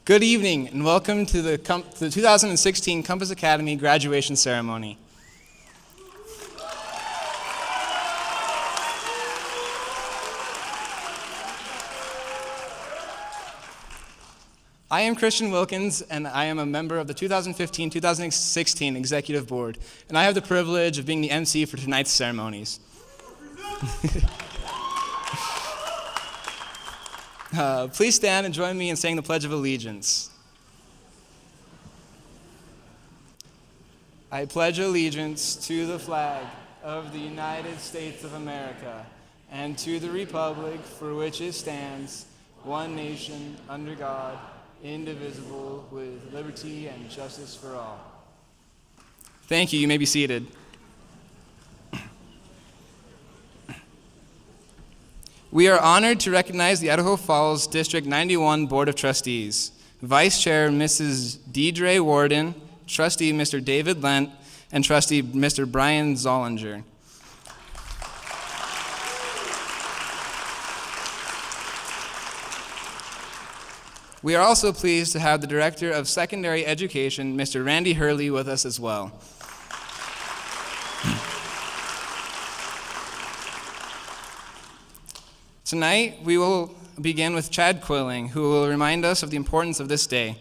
Good evening, and welcome to the 2016 Compass Academy graduation ceremony. I am Christian Wilkins, and I am a member of the 2015-2016 Executive Board, and I have the privilege of being the MC for tonight's ceremonies. Please stand and join me in saying the Pledge of Allegiance. I pledge allegiance to the flag of the United States of America and to the republic for which it stands, one nation, under God, indivisible, with liberty and justice for all. Thank you. You may be seated. We are honored to recognize the Idaho Falls District 91 Board of Trustees, Vice Chair Mrs. Deidre Warden, Trustee Mr. David Lent, and Trustee Mr. Brian Zollinger. We are also pleased to have the Director of Secondary Education, Mr. Randy Hurley, with us as well. Tonight, we will begin with Chad Quilling, who will remind us of the importance of this day.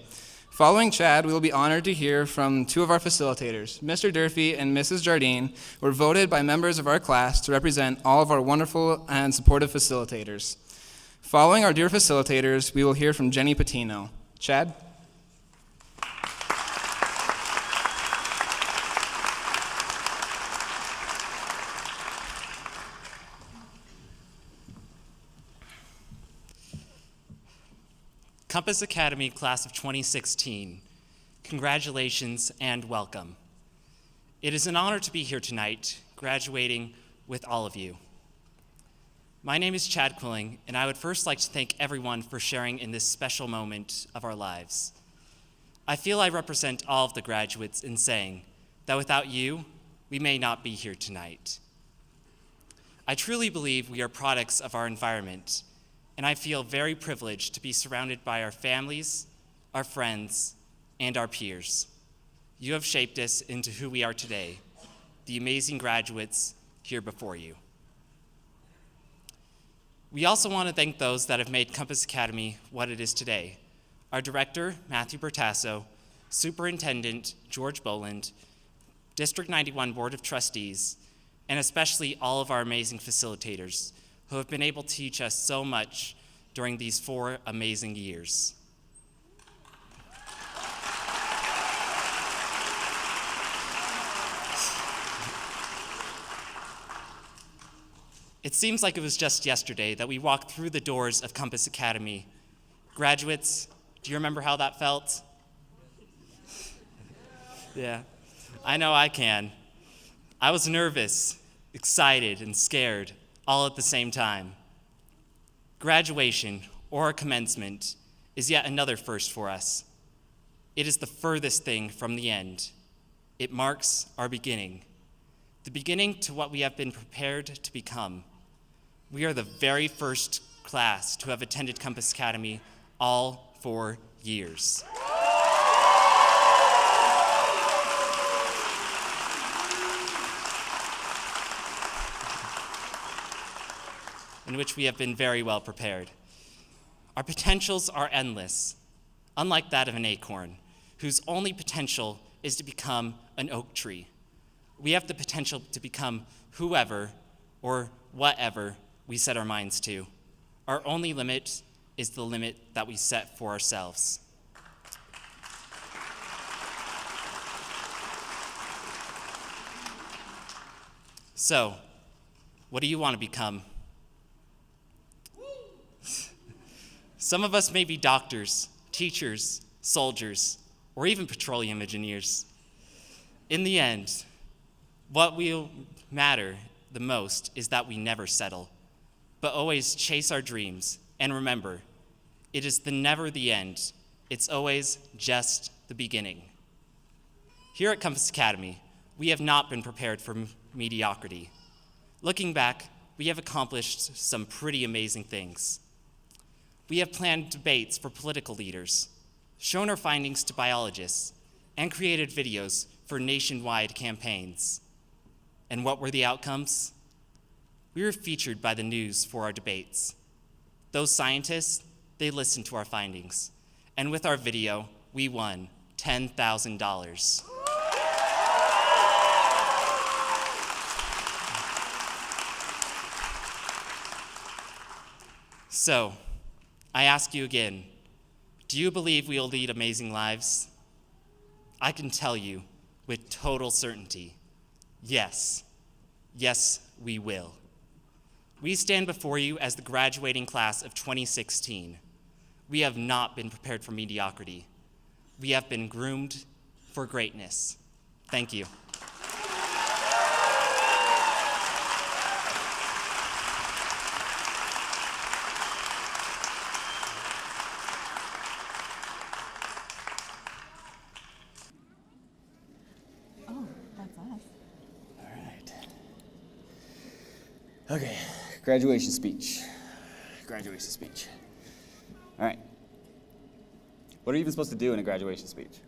Following Chad, we will be honored to hear from two of our facilitators. Mr. Durfee and Mrs. Jardine were voted by members of our class to represent all of our wonderful and supportive facilitators. Following our dear facilitators, we will hear from Jenny Patino. Chad? Compass Academy Class of 2016, congratulations and welcome. It is an honor to be here tonight, graduating with all of you. My name is Chad Quilling, and I would first like to thank everyone for sharing in this special moment of our lives. I feel I represent all of the graduates in saying that without you, we may not be here tonight. I truly believe we are products of our environment, and I feel very privileged to be surrounded by our families, our friends, and our peers. You have shaped us into who we are today, the amazing graduates here before you. We also want to thank those that have made Compass Academy what it is today. Our director, Matthew Bertasso, Superintendent George Boland, District 91 Board of Trustees, and especially all of our amazing facilitators who have been able to teach us so much during these 4 amazing years. It seems like it was just yesterday that we walked through the doors of Compass Academy. Graduates, do you remember how that felt? Yeah, I know I can. I was nervous, excited, and scared, all at the same time. Graduation, or commencement, is yet another first for us. It is the furthest thing from the end. It marks our beginning, the beginning to what we have been prepared to become. We are the very first class to have attended Compass Academy all 4 years. In which we have been very well prepared. Our potentials are endless, unlike that of an acorn, whose only potential is to become an oak tree. We have the potential to become whoever or whatever we set our minds to. Our only limit is the limit that we set for ourselves. So, what do you want to become? Some of us may be doctors, teachers, soldiers, or even petroleum engineers. In the end, what will matter the most is that we never settle, but always chase our dreams. And remember, it is never the end. It's always just the beginning. Here at Compass Academy, we have not been prepared for mediocrity. Looking back, we have accomplished some pretty amazing things. We have planned debates for political leaders, shown our findings to biologists, and created videos for nationwide campaigns. And what were the outcomes? We were featured by the news for our debates. Those scientists, they listened to our findings. And with our video, we won $10,000. So, I ask you again, do you believe we will lead amazing lives? I can tell you with total certainty, yes. Yes, we will. We stand before you as the graduating class of 2016. We have not been prepared for mediocrity. We have been groomed for greatness. Thank you. Oh, that's us. All right. Okay, graduation speech. Graduation speech. All right. What are you even supposed to do in a graduation speech?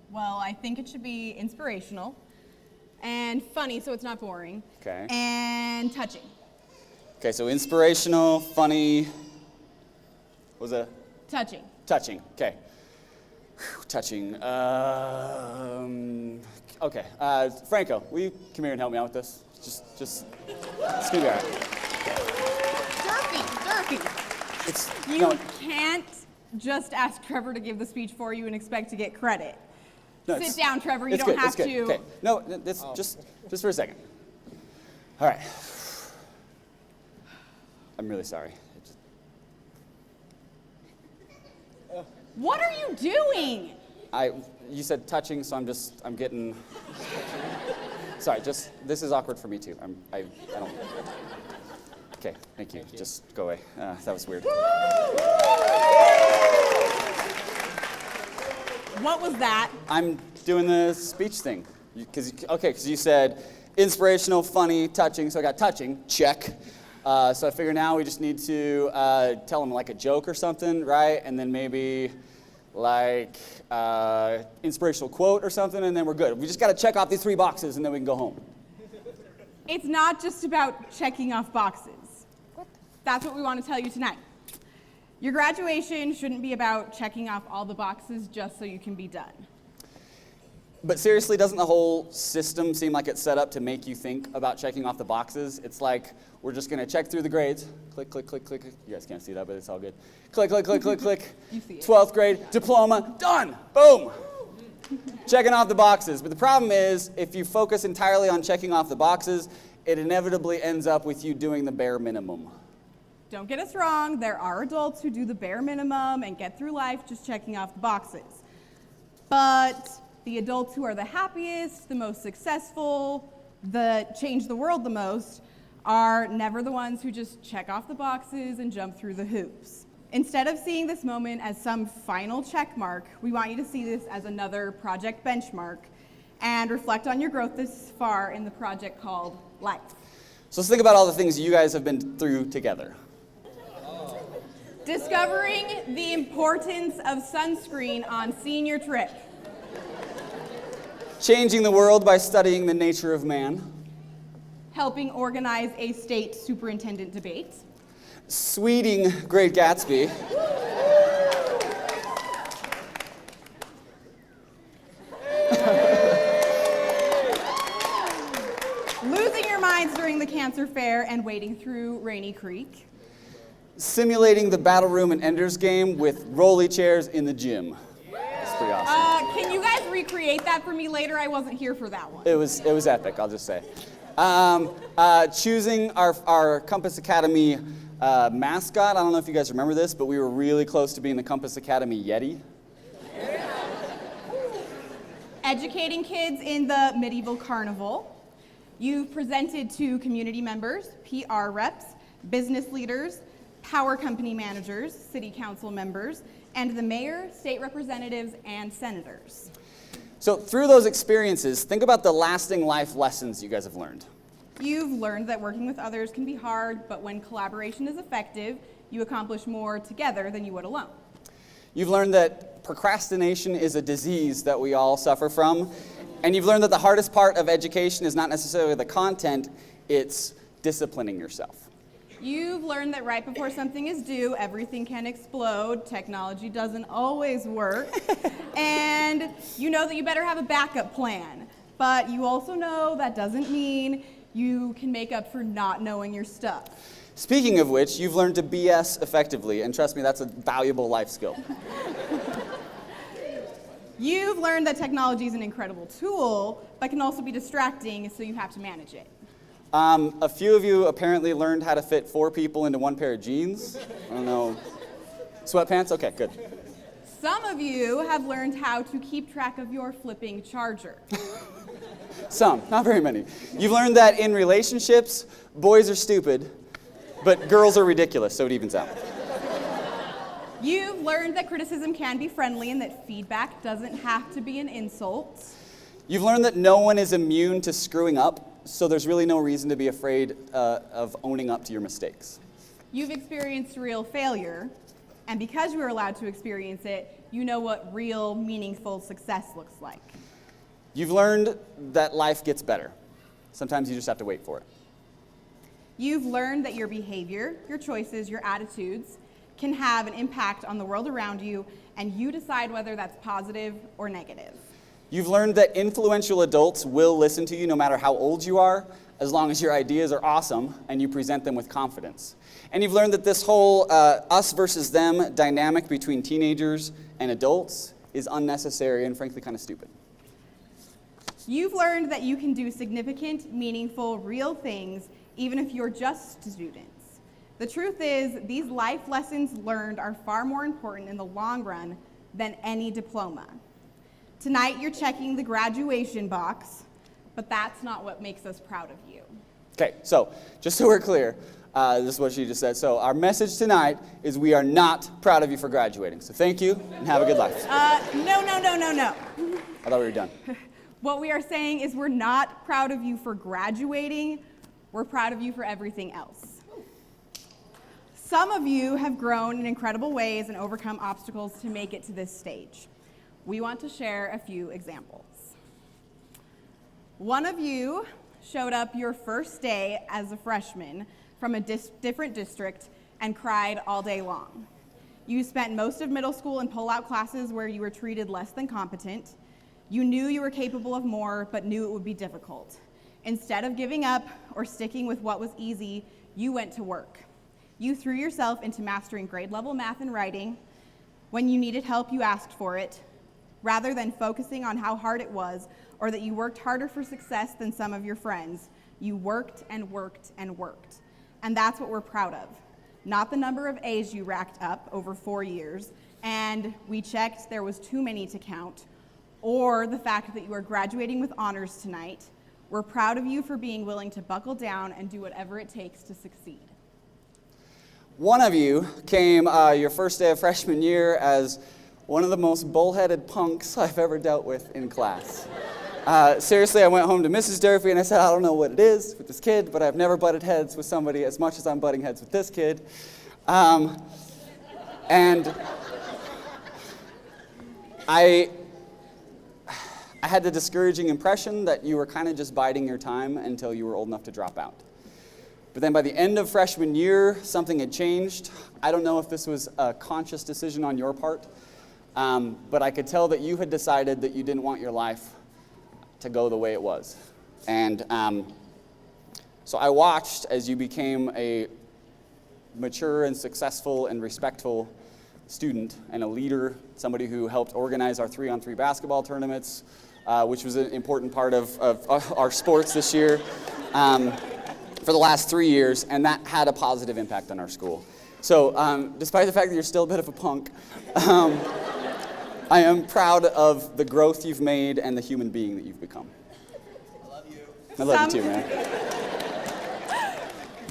Well, I think it should be inspirational and funny so it's not boring. Okay. And touching. Okay, so inspirational, funny, what was that? Touching. Touching, okay. Whew, touching. Okay, Franco, will you come here and help me out with this? Just, it's gonna be all right. Durfee. You No, can't just ask Trevor to give the speech for you and expect to get credit. no, Sit down, Trevor. You it's don't good, have it's good. to. Okay, no, this, just for a second. All right. I'm really sorry. What are you doing? You said touching, so I'm getting. Sorry, this is awkward for me too. I don't. Okay, thank you. Just go away. That was weird. What was that? I'm doing the speech thing. Because you said inspirational, funny, touching, so I got touching, check. So I figure now we just need to tell them like a joke or something, right? And then maybe like inspirational quote or something, and then we're good. We just got to check off these 3 boxes, and then we can go home. It's not just about checking off boxes. That's what we want to tell you tonight. Your graduation shouldn't be about checking off all the boxes just so you can be done. But seriously, doesn't the whole system seem like it's set up to make you think about checking off the boxes? It's like we're just going to check through the grades. Click, click, click, click. You guys can't see that, but it's all good. Click, click, click, click, click. You see it. 12th grade, diploma, done. Boom. Checking off the boxes. But the problem is, if you focus entirely on checking off the boxes, it inevitably ends up with you doing the bare minimum. Don't get us wrong, there are adults who do the bare minimum and get through life just checking off the boxes. But the adults who are the happiest, the most successful, that change the world the most, are never the ones who just check off the boxes and jump through the hoops. Instead of seeing this moment as some final check mark, we want you to see this as another project benchmark and reflect on your growth this far in the project called life. So let's think about all the things you guys have been through together. Discovering the importance of sunscreen on senior trip. Changing the world by studying the nature of man. Helping organize a state superintendent debate. Sweeting Great Gatsby. Losing your minds during the cancer fair and wading through Rainy Creek. Simulating the battle room and Ender's Game with rolly chairs in the gym. That's pretty awesome. Can you guys recreate that for me later? I wasn't here for that one. It was epic, I'll just say. Choosing our Compass Academy mascot. I don't know if you guys remember this, but we were really close to being the Compass Academy Yeti. Educating kids in the medieval carnival. You've presented to community members, PR reps, business leaders, power company managers, city council members, and the mayor, state representatives, and senators. So through those experiences, think about the lasting life lessons you guys have learned. You've learned that working with others can be hard, but when collaboration is effective, you accomplish more together than you would alone. You've learned that procrastination is a disease that we all suffer from. And you've learned that the hardest part of education is not necessarily the content, it's disciplining yourself. You've learned that right before something is due, everything can explode. Technology doesn't always work. And you know that you better have a backup plan. But you also know that doesn't mean you can make up for not knowing your stuff. Speaking of which, you've learned to BS effectively, and trust me, that's a valuable life skill. You've learned that technology is an incredible tool, but can also be distracting, so you have to manage it. A few of you apparently learned how to fit 4 people into 1 pair of jeans. I don't know. Sweatpants? Okay, good. Some of you have learned how to keep track of your flipping charger. Some, not very many. You've learned that in relationships, boys are stupid, but girls are ridiculous, so it evens out. You've learned that criticism can be friendly and that feedback doesn't have to be an insult. You've learned that no one is immune to screwing up, so there's really no reason to be afraid of owning up to your mistakes. You've experienced real failure, and because you were allowed to experience it, you know what real, meaningful success looks like. You've learned that life gets better. Sometimes you just have to wait for it. You've learned that your behavior, your choices, your attitudes can have an impact on the world around you, and you decide whether that's positive or negative. You've learned that influential adults will listen to you no matter how old you are, as long as your ideas are awesome and you present them with confidence. And you've learned that this whole us versus them dynamic between teenagers and adults is unnecessary and frankly kind of stupid. You've learned that you can do significant, meaningful, real things even if you're just students. The truth is, these life lessons learned are far more important in the long run than any diploma. Tonight, you're checking the graduation box, but that's not what makes us proud of you. Okay, so just so we're clear, this is what she just said. So our message tonight is we are not proud of you for graduating. So thank you and have a good life. No. I thought we were done. What we are saying is we're not proud of you for graduating. We're proud of you for everything else. Some of you have grown in incredible ways and overcome obstacles to make it to this stage. We want to share a few examples. One of you showed up your first day as a freshman from a different district and cried all day long. You spent most of middle school in pull-out classes where you were treated less than competent. You knew you were capable of more, but knew it would be difficult. Instead of giving up or sticking with what was easy, you went to work. You threw yourself into mastering grade-level math and writing. When you needed help, you asked for it. Rather than focusing on how hard it was or that you worked harder for success than some of your friends, you worked and worked and worked. And that's what we're proud of. Not the number of A's you racked up over 4 years, and we checked there was too many to count, or the fact that you are graduating with honors tonight. We're proud of you for being willing to buckle down and do whatever it takes to succeed. One of you came your first day of freshman year as one of the most bullheaded punks I've ever dealt with in class. Seriously, I went home to Mrs. Durfee and I said, I don't know what it is with this kid, but I've never butted heads with somebody as much as I'm butting heads with this kid. And I had the discouraging impression that you were kind of just biding your time until you were old enough to drop out. But then by the end of freshman year, something had changed. I don't know if this was a conscious decision on your part, but I could tell that you had decided that you didn't want your life to go the way it was. And so I watched as you became a mature and successful and respectful student and a leader, somebody who helped organize our 3-on-3 basketball tournaments, which was an important part of our sports this year. For the last 3 years, and that had a positive impact on our school. So despite the fact that you're still a bit of a punk, I am proud of the growth you've made and the human being that you've become. I love you. I love you too, man.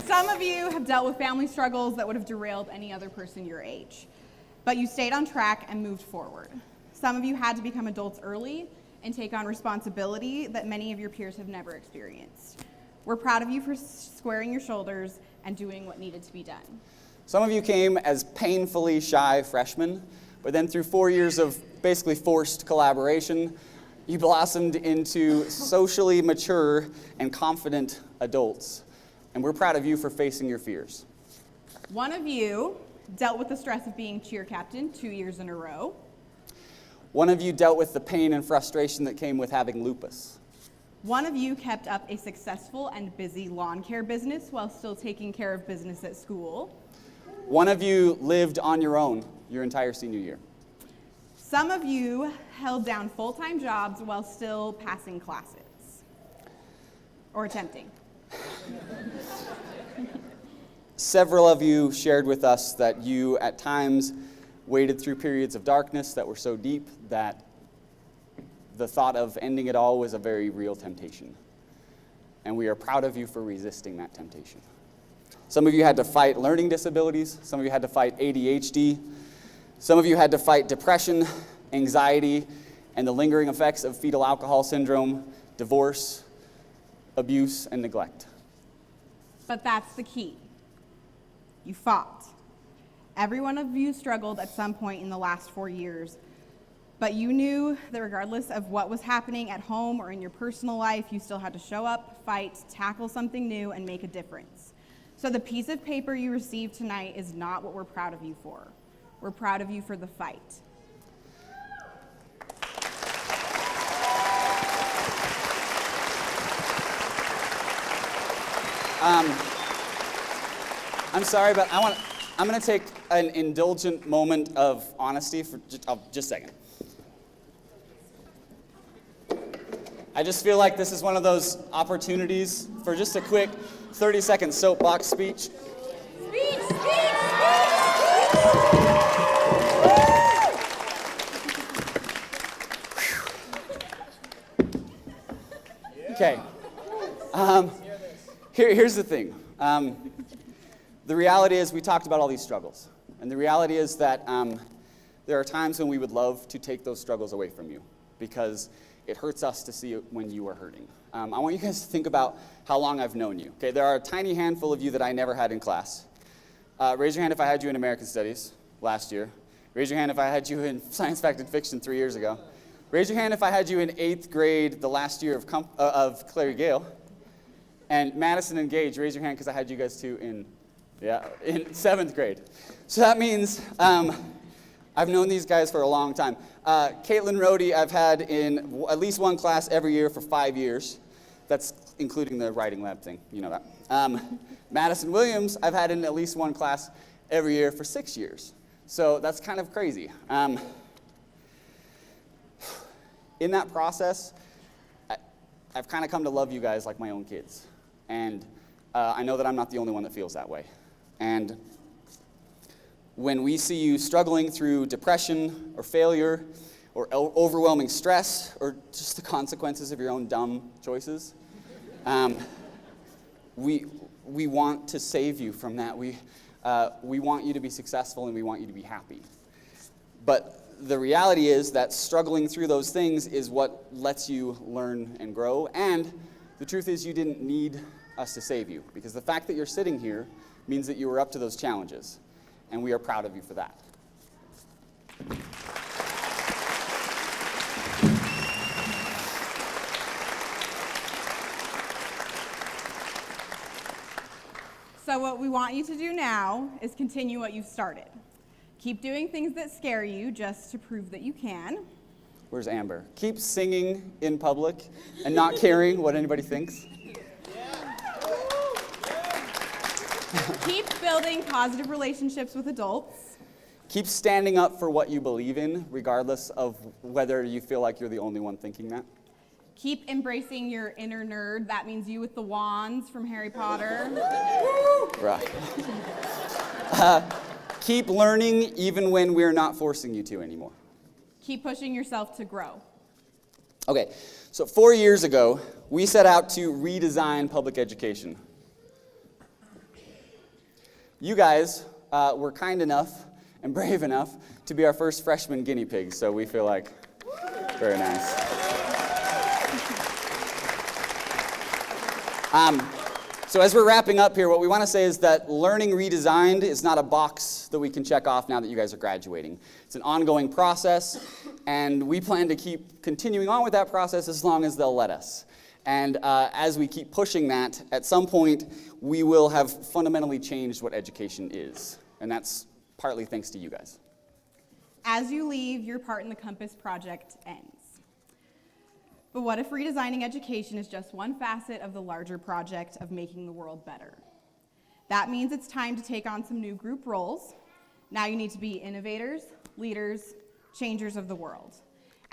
Some of you have dealt with family struggles that would have derailed any other person your age, but you stayed on track and moved forward. Some of you had to become adults early and take on responsibility that many of your peers have never experienced. We're proud of you for squaring your shoulders and doing what needed to be done. Some of you came as painfully shy freshmen, But then through 4 years of basically forced collaboration, you blossomed into socially mature and confident adults. And we're proud of you for facing your fears. One of you dealt with the stress of being cheer captain 2 years in a row. One of you dealt with the pain and frustration that came with having lupus. One of you kept up a successful and busy lawn care business while still taking care of business at school. One of you lived on your own your entire senior year. Some of you held down full-time jobs while still passing classes. Or attempting. Several of you shared with us that you, at times, waded through periods of darkness that were so deep that the thought of ending it all was a very real temptation. And we are proud of you for resisting that temptation. Some of you had to fight learning disabilities. Some of you had to fight ADHD. Some of you had to fight depression, anxiety, and the lingering effects of fetal alcohol syndrome, divorce, abuse, and neglect. But that's the key. You fought. Every one of you struggled at some point in the last 4 years, but you knew that regardless of what was happening at home or in your personal life, you still had to show up, fight, tackle something new, and make a difference. So the piece of paper you received tonight is not what we're proud of you for. We're proud of you for the fight. I'm sorry, but I'm going to take an indulgent moment of honesty for just a second. I just feel like this is one of those opportunities for just a quick 30-second soapbox speech. Okay. Here's the thing. The reality is we talked about all these struggles. And the reality is that there are times when we would love to take those struggles away from you because it hurts us to see it when you are hurting. I want you guys to think about how long I've known you. Okay, there are a tiny handful of you that I never had in class. Raise your hand if I had you in American Studies last year. Raise your hand if I had you in Science, Fact, and Fiction 3 years ago. Raise your hand if I had you in 8th grade the last year of Clary Gale. And Madison and Gage, raise your hand because I had you guys too in 7th grade. So that means I've known these guys for a long time. Caitlin Rohde I've had in at least one class every year for 5 years. That's including the writing lab thing, you know that. Madison Williams I've had in at least one class every year for 6 years. So that's kind of crazy. In that process, I've kind of come to love you guys like my own kids. And I know that I'm not the only one that feels that way. And when we see you struggling through depression or failure or overwhelming stress or just the consequences of your own dumb choices, we want to save you from that. We want you to be successful and we want you to be happy. But the reality is that struggling through those things is what lets you learn and grow. And the truth is you didn't need us to save you, because the fact that you're sitting here means that you were up to those challenges, and we are proud of you for that. So what we want you to do now is continue what you've started. Keep doing things that scare you just to prove that you can. Where's Amber? Keep singing in public and not caring what anybody thinks. Keep building positive relationships with adults. Keep standing up for what you believe in, regardless of whether you feel like you're the only one thinking that. Keep embracing your inner nerd. That means you with the wands from Harry Potter. Right. Keep learning even when we're not forcing you to anymore. Keep pushing yourself to grow. Okay, so 4 years ago, we set out to redesign public education. You guys were kind enough and brave enough to be our first freshman guinea pigs, so we feel like very nice. So as we're wrapping up here, what we want to say is that learning redesigned is not a box that we can check off now that you guys are graduating. It's an ongoing process, and we plan to keep continuing on with that process as long as they'll let us. And as we keep pushing that, at some point, we will have fundamentally changed what education is. And that's partly thanks to you guys. As you leave, your part in the Compass project ends. But what if redesigning education is just one facet of the larger project of making the world better? That means it's time to take on some new group roles. Now you need to be innovators, leaders, changers of the world.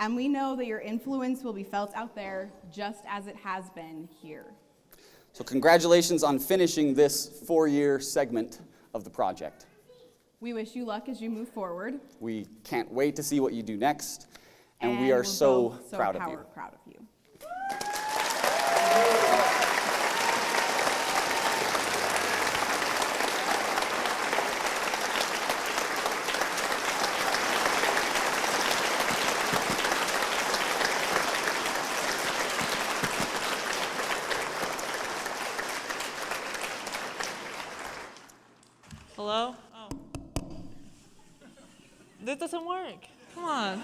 And we know that your influence will be felt out there just as it has been here. So congratulations on finishing this 4-year segment of the project. We wish you luck as you move forward. We can't wait to see what you do next, and we we're are so both proud of you. Proud of you. Hello? Oh. This doesn't work. Come on.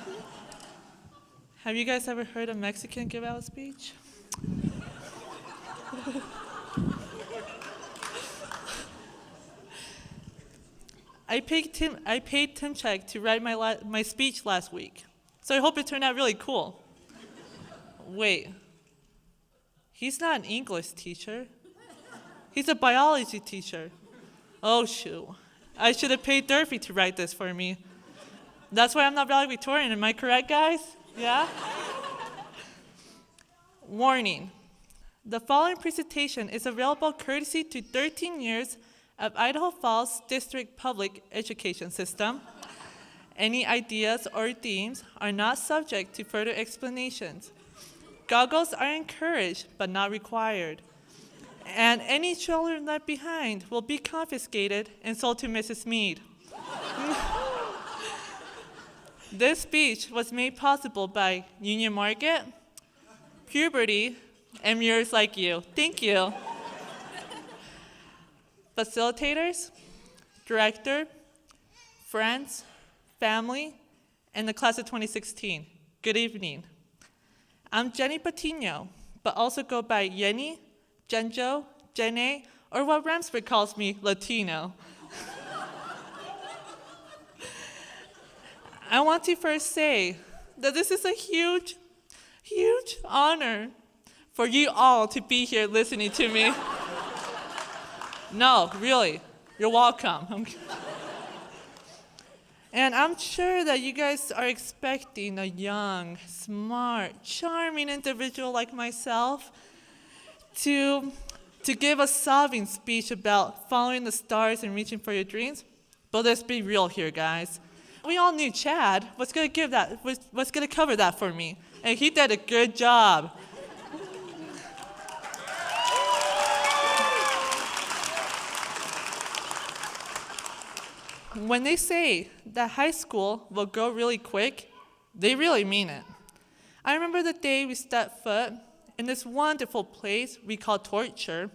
Have you guys ever heard a Mexican give out a speech? I paid Tim Check to write my speech last week, so I hope it turned out really cool. Wait, he's not an English teacher. He's a biology teacher. Oh, shoot. I should have paid Durfee to write this for me. That's why I'm not valedictorian. Am I correct, guys? Yeah? Warning. The following presentation is available courtesy to 13 years of Idaho Falls District Public Education System. Any ideas or themes are not subject to further explanations. Goggles are encouraged but not required. And any children left behind will be confiscated and sold to Mrs. Mead. This speech was made possible by Union Market, Puberty, and viewers like you. Thank you. Facilitators, director, friends, family, and the class of 2016. Good evening. I'm Jenny Patino, but also go by Yenny, Genjo, Jene, or what Ramsford calls me, Latino. I want to first say that this is a huge, huge honor for you all to be here listening to me. No, really, you're welcome. And I'm sure that you guys are expecting a young, smart, charming individual like myself to give a sobbing speech about following the stars and reaching for your dreams. But let's be real here, guys. We all knew Chad was going to cover that for me, and he did a good job. When they say that high school will go really quick, they really mean it. I remember the day we stepped foot in this wonderful place we call torture.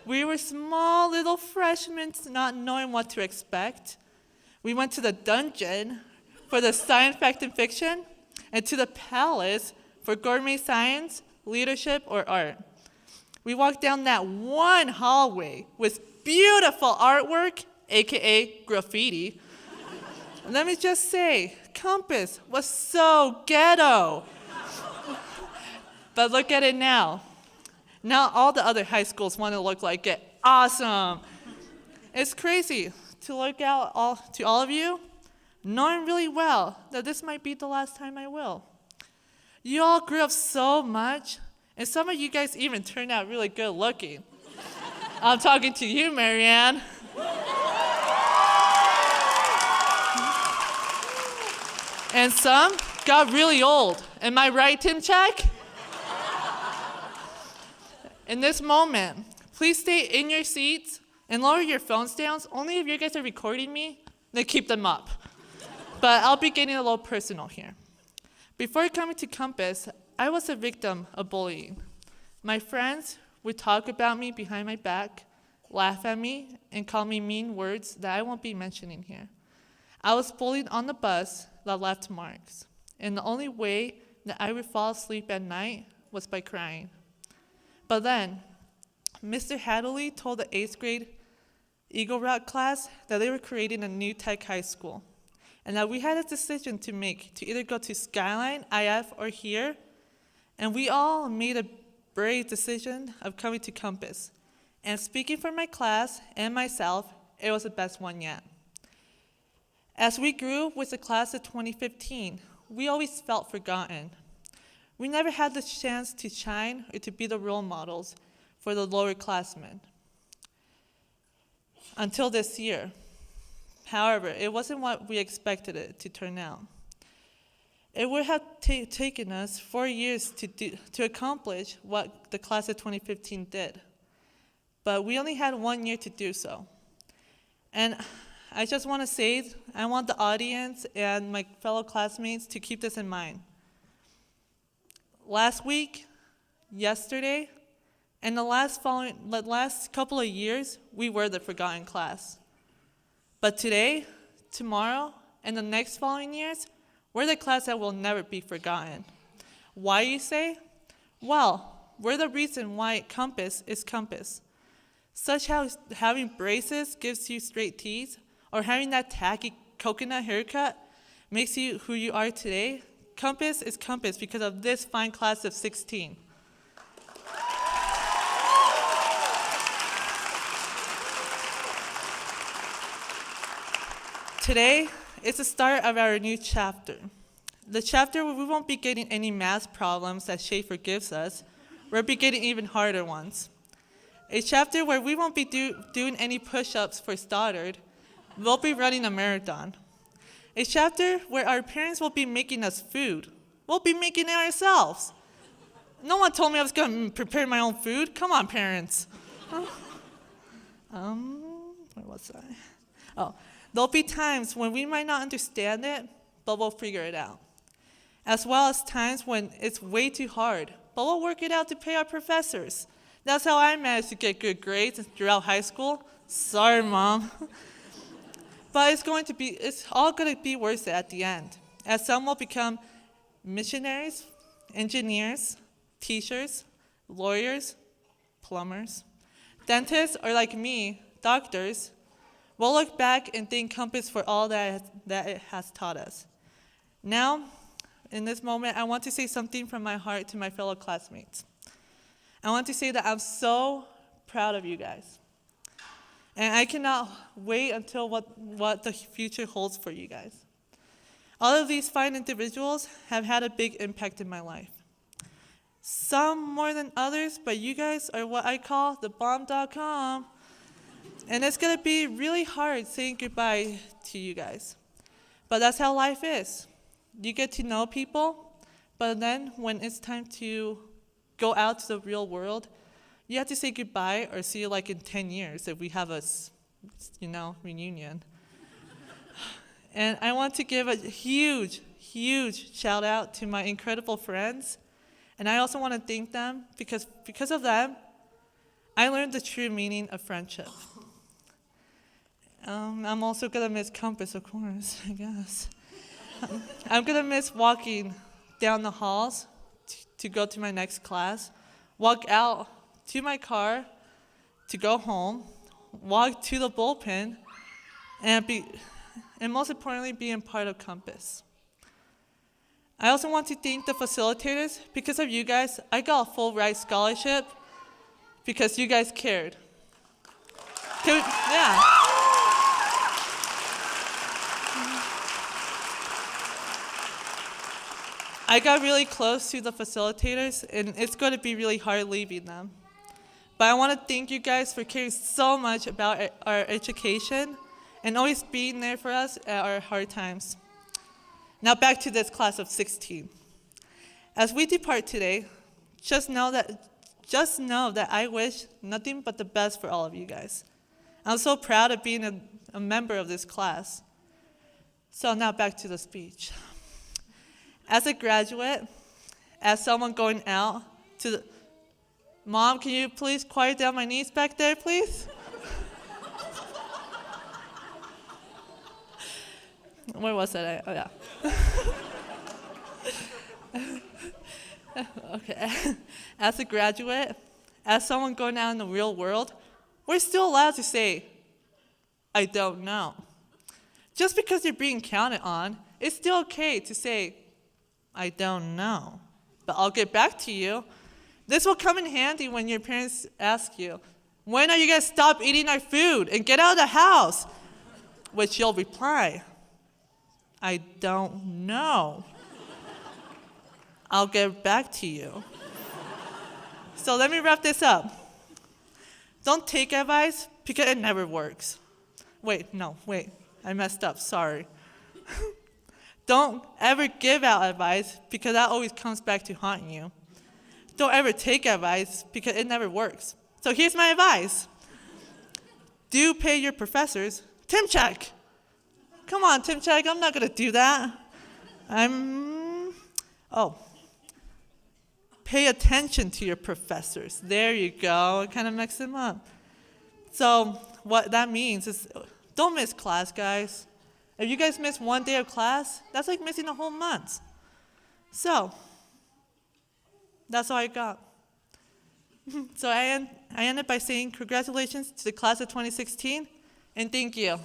We were small little freshmen not knowing what to expect. We went to the dungeon for the science fact fiction and to the palace for gourmet science, leadership, or art. We walked down that one hallway with beautiful artwork, AKA graffiti. Let me just say, Compass was so ghetto. But look at it now. Now all the other high schools want to look like it. Awesome. It's crazy to look out to all of you, knowing really well that this might be the last time I will. You all grew up so much, and some of you guys even turned out really good looking. I'm talking to you, Marianne. And some got really old. Am I right, Tim Check? In this moment, please stay in your seats and lower your phones down. Only if you guys are recording me, then keep them up. But I'll be getting a little personal here. Before coming to Compass, I was a victim of bullying. My friends would talk about me behind my back. laugh at me, and call me mean words that I won't be mentioning here. I was bullied on the bus that left marks, and the only way that I would fall asleep at night was by crying. But then, Mr. Hadley told the 8th grade Eagle Rock class that they were creating a new tech high school, and that we had a decision to make to either go to Skyline, IF, or here, and we all made a brave decision of coming to Compass. And speaking for my class and myself, it was the best one yet. As we grew with the class of 2015, we always felt forgotten. We never had the chance to shine or to be the role models for the lower classmen until this year. However, it wasn't what we expected it to turn out. It would have taken us 4 years to accomplish what the class of 2015 did. But we only had 1 year to do so. And I just want to say, I want the audience and my fellow classmates to keep this in mind. Last week, yesterday, and the last couple of years, we were the forgotten class. But today, tomorrow, and the next following years, we're the class that will never be forgotten. Why, you say? Well, we're the reason why Compass is Compass. Such as having braces gives you straight teeth, or having that tacky coconut haircut makes you who you are today. Compass is Compass because of this fine class of 16. Today is the start of our new chapter. The chapter where we won't be getting any math problems that Schaefer gives us. We'll be getting even harder ones. A chapter where we won't be doing any push-ups for Stoddard. We'll be running a marathon. A chapter where our parents will be making us food. We'll be making it ourselves. No one told me I was going to prepare my own food. Come on, parents. Where was I? Oh, there'll be times when we might not understand it, but we'll figure it out. As well as times when it's way too hard, but we'll work it out to pay our professors. That's how I managed to get good grades throughout high school. Sorry, Mom. But it's all going to be worth it at the end, as some will become missionaries, engineers, teachers, lawyers, plumbers, dentists, or like me, doctors. We'll look back and thank Compass for all that it has taught us. Now, in this moment, I want to say something from my heart to my fellow classmates. I want to say that I'm so proud of you guys. And I cannot wait until what the future holds for you guys. All of these fine individuals have had a big impact in my life. Some more than others, but you guys are what I call the bomb.com. And it's going to be really hard saying goodbye to you guys. But that's how life is. You get to know people, but then when it's time to go out to the real world, you have to say goodbye or see you like in 10 years if we have a, reunion. And I want to give a huge, huge shout out to my incredible friends. And I also want to thank them because of them, I learned the true meaning of friendship. I'm also going to miss Compass, of course, I guess. I'm going to miss walking down the halls to go to my next class, walk out to my car to go home, walk to the bullpen, and most importantly, being part of Compass. I also want to thank the facilitators. Because of you guys, I got a full ride scholarship because you guys cared. Yeah. I got really close to the facilitators, and it's going to be really hard leaving them. But I want to thank you guys for caring so much about our education and always being there for us at our hard times. Now back to this class of 16. As we depart today, just know that I wish nothing but the best for all of you guys. I'm so proud of being a member of this class. So now back to the speech. As a graduate, as someone going out to the... Mom, can you please quiet down my niece back there, please? Where was it? Oh, yeah. Okay. As a graduate, as someone going out in the real world, we're still allowed to say, I don't know. Just because you're being counted on, it's still okay to say, I don't know. But I'll get back to you. This will come in handy when your parents ask you, when are you going to stop eating our food and get out of the house? Which you'll reply, I don't know. I'll get back to you. So let me wrap this up. Don't take advice because it never works. Wait, I messed up, sorry. Don't ever give out advice because that always comes back to haunt you. Don't ever take advice because it never works. So here's my advice. Do pay your professors Tim check. Come on, Tim check, I'm not gonna do that. Pay attention to your professors. There you go, I kind of mixed them up. So what that means is don't miss class, guys. If you guys miss one day of class, that's like missing a whole month. So that's all I got. So I ended by saying congratulations to the class of 2016, and thank you.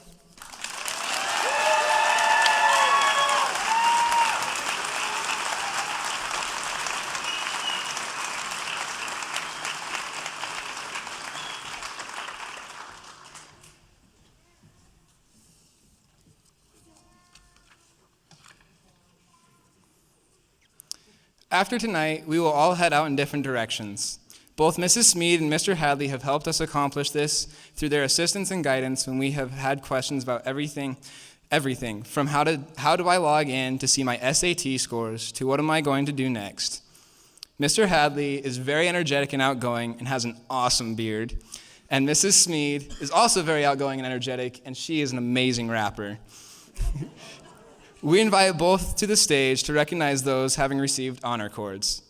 After tonight, we will all head out in different directions. Both Mrs. Smead and Mr. Hadley have helped us accomplish this through their assistance and guidance when we have had questions about everything from how do I log in to see my SAT scores to what am I going to do next. Mr. Hadley is very energetic and outgoing and has an awesome beard. And Mrs. Smead is also very outgoing and energetic, and she is an amazing rapper. We invite both to the stage to recognize those having received honor cords.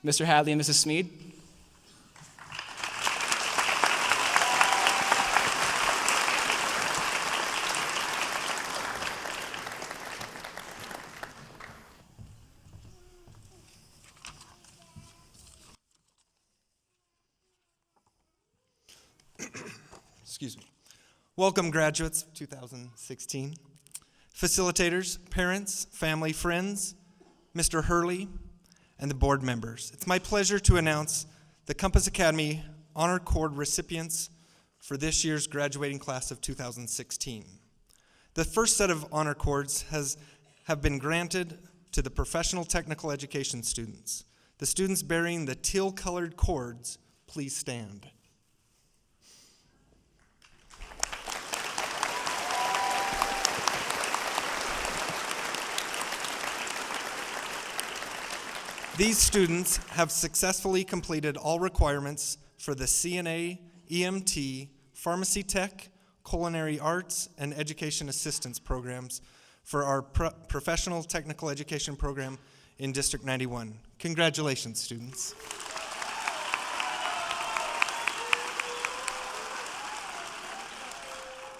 Mr. Hadley and Mrs. Smead. Excuse me. Welcome, graduates of 2016. Facilitators, parents, family, friends, Mr. Hurley, and the board members. It's my pleasure to announce the Compass Academy Honor Cord recipients for this year's graduating class of 2016. The first set of honor cords have been granted to the professional technical education students. The students bearing the teal-colored cords, please stand. These students have successfully completed all requirements for the CNA, EMT, Pharmacy Tech, Culinary Arts, and Education Assistance programs for our Professional Technical Education program in District 91. Congratulations, students.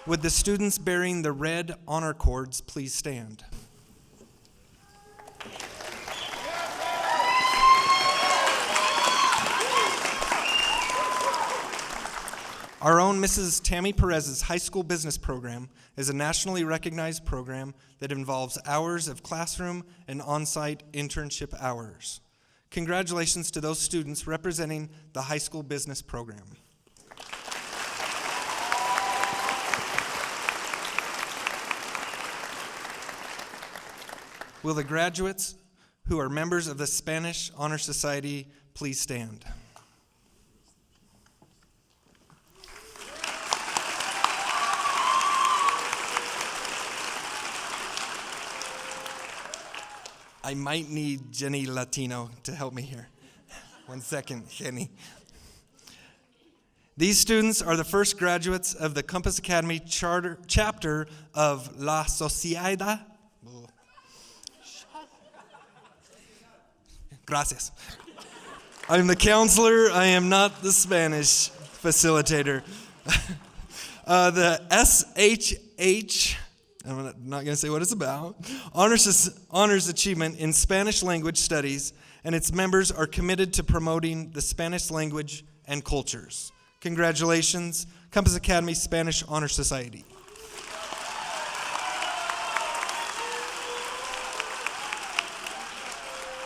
Would the students bearing the red honor cords please stand? Our own Mrs. Tammy Perez's high school business program is a nationally recognized program that involves hours of classroom and on-site internship hours. Congratulations to those students representing the high school business program. Will the graduates who are members of the Spanish Honor Society please stand? I might need Jenny Latino to help me here. 1 second, Jenny. These students are the first graduates of the Compass Academy chapter of La Sociedad. Gracias. I'm the counselor, I am not the Spanish facilitator. The SHH I'm not going to say what it's about. Honors achievement in Spanish language studies, and its members are committed to promoting the Spanish language and cultures. Congratulations, Compass Academy Spanish Honor Society.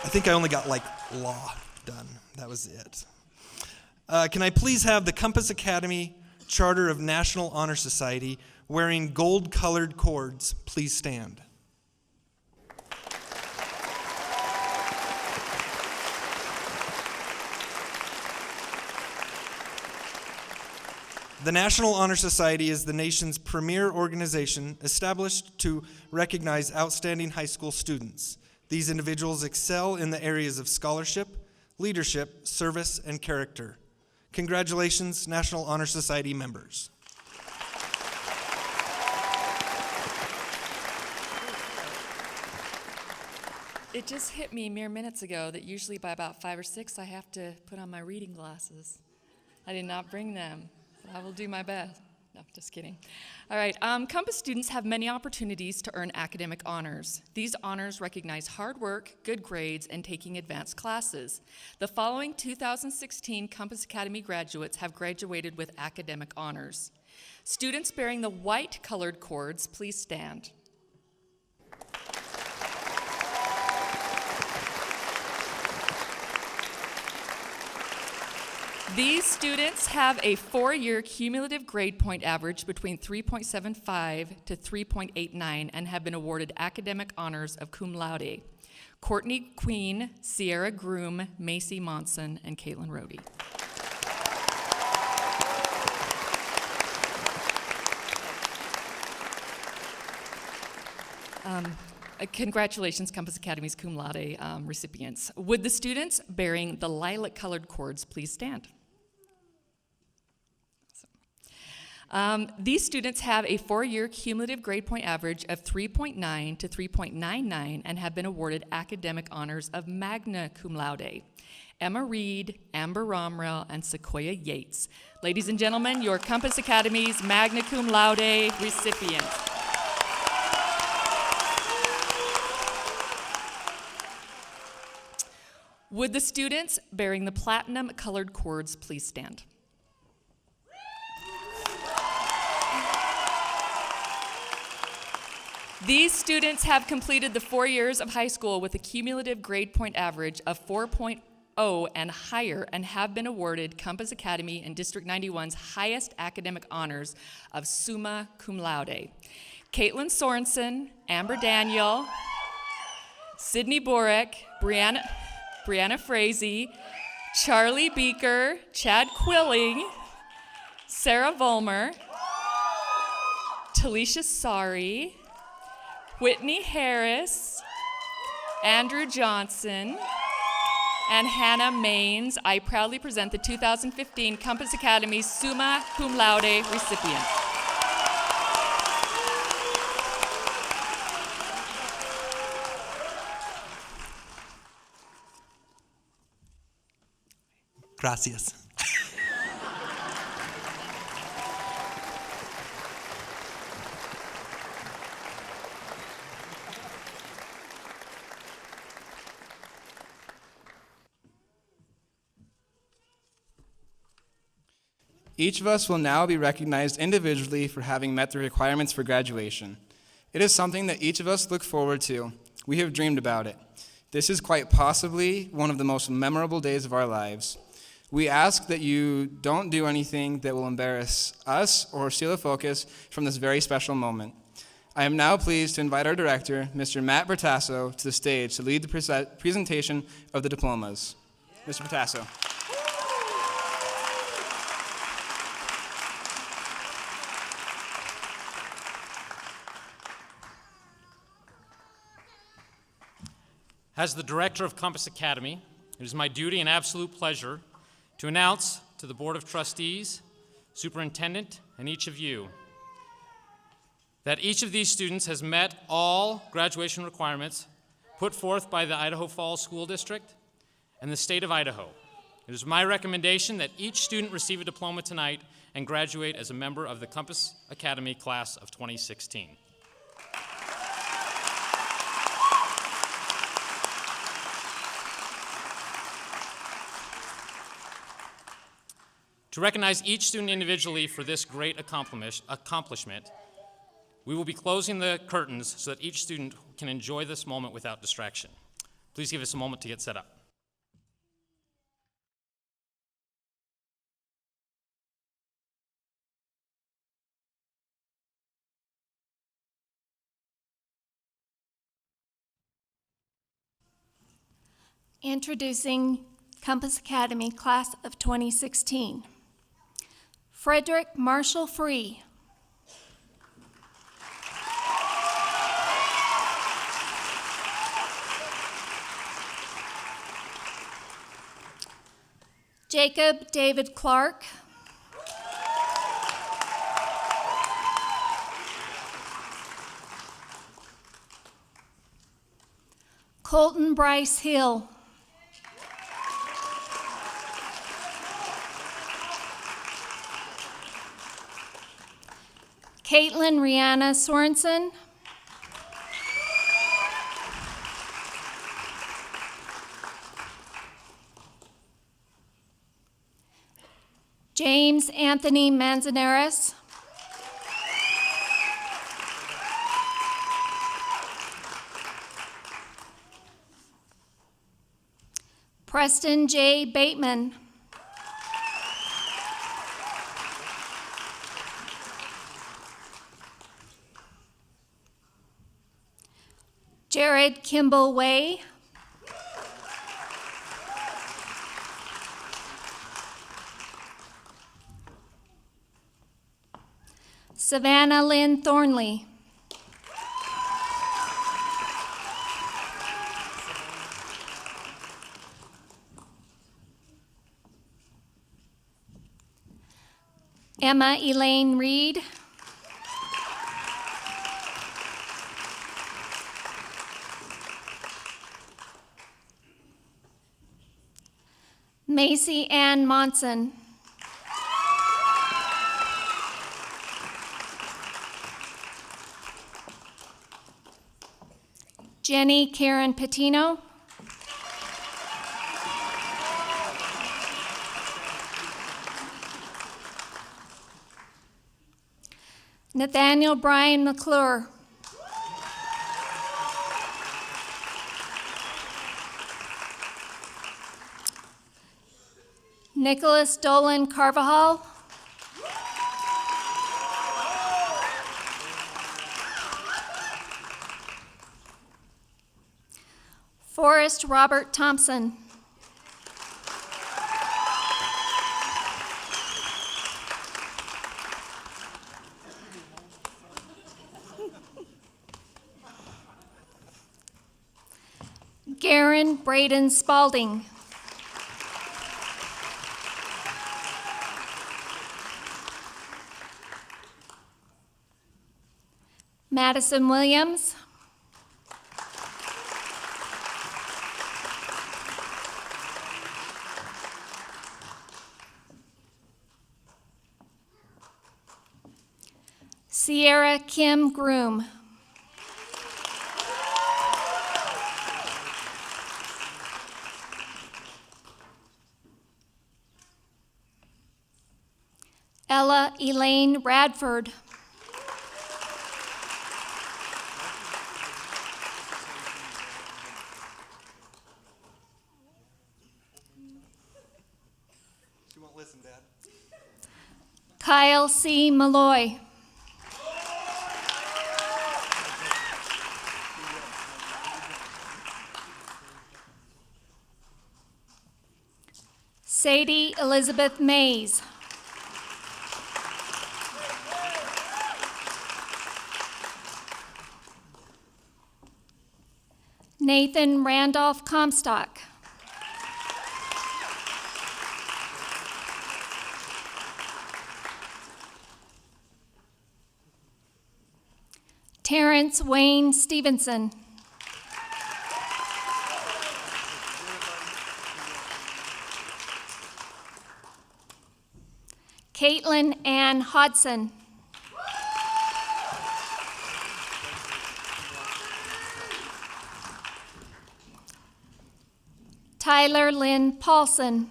I think I only got law done. That was it. Can I please have the Compass Academy Charter of National Honor Society wearing gold-colored cords please stand? The National Honor Society is the nation's premier organization established to recognize outstanding high school students. These individuals excel in the areas of scholarship, leadership, service, and character. Congratulations, National Honor Society members. It just hit me mere minutes ago that usually by about 5 or 6 I have to put on my reading glasses. I did not bring them, but I will do my best. No, just kidding. All right, Compass students have many opportunities to earn academic honors. These honors recognize hard work, good grades, and taking advanced classes. The following 2016 Compass Academy graduates have graduated with academic honors. Students bearing the white colored cords, please stand. These students have a 4-year cumulative grade point average between 3.75 to 3.89 and have been awarded academic honors of cum laude. Courtney Queen, Sierra Groom, Macy Monson, and Caitlin Rohde. Congratulations, Compass Academy's cum laude recipients. Would the students bearing the lilac-colored cords please stand? These students have a 4-year cumulative grade point average of 3.9 to 3.99 and have been awarded academic honors of magna cum laude. Emma Reed, Amber Romrell, and Sequoia Yates. Ladies and gentlemen, your Compass Academy's magna cum laude recipients. Would the students bearing the platinum-colored cords please stand? These students have completed the 4 years of high school with a cumulative grade point average of 4.0 and higher and have been awarded Compass Academy and District 91's highest academic honors of summa cum laude. Caitlin Sorensen, Amber Daniel, Sydney Borek, Brianna Frazee, Charlie Beaker, Chad Quilling, Sarah Volmer, Talisha Sari, Whitney Harris, Andrew Johnson, and Hannah Maines. I proudly present the 2015 Compass Academy Summa Cum Laude recipients. Gracias. Each of us will now be recognized individually for having met the requirements for graduation. It is something that each of us look forward to. We have dreamed about it. This is quite possibly one of the most memorable days of our lives. We ask that you don't do anything that will embarrass us or steal the focus from this very special moment. I am now pleased to invite our director, Mr. Matt Bertasso, to the stage to lead the presentation of the diplomas. Mr. Bertasso. As the director of Compass Academy, it is my duty and absolute pleasure to announce to the Board of Trustees, Superintendent, and each of you that each of these students has met all graduation requirements put forth by the Idaho Falls School District and the state of Idaho. It is my recommendation that each student receive a diploma tonight and graduate as a member of the Compass Academy class of 2016. To recognize each student individually for this great accomplishment, we will be closing the curtains so that each student can enjoy this moment without distraction. Please give us a moment to get set up. Introducing Compass Academy Class of 2016. Frederick Marshall Free. Jacob David Clark. Colton Bryce Hill. Caitlin Rihanna Sorensen. James Anthony Manzanares. Preston J. Bateman. Jared Kimball Way. Savannah Lynn Thornley. Emma Elaine Reed. Macy Ann Monson. Jenny Karen Patino. Nathaniel Brian McClure. Nicholas Dolan Carvajal. Forrest Robert Thompson. Garen Braden Spalding. Madison Williams. Sierra Kim Groom. Ella Elaine Radford. She won't listen, Dad. Kyle C. Malloy. Sadie Elizabeth Mays. Nathan Randolph Comstock. Terrence Wayne Stevenson. Caitlin Ann Hodson. Tyler Lynn Paulson.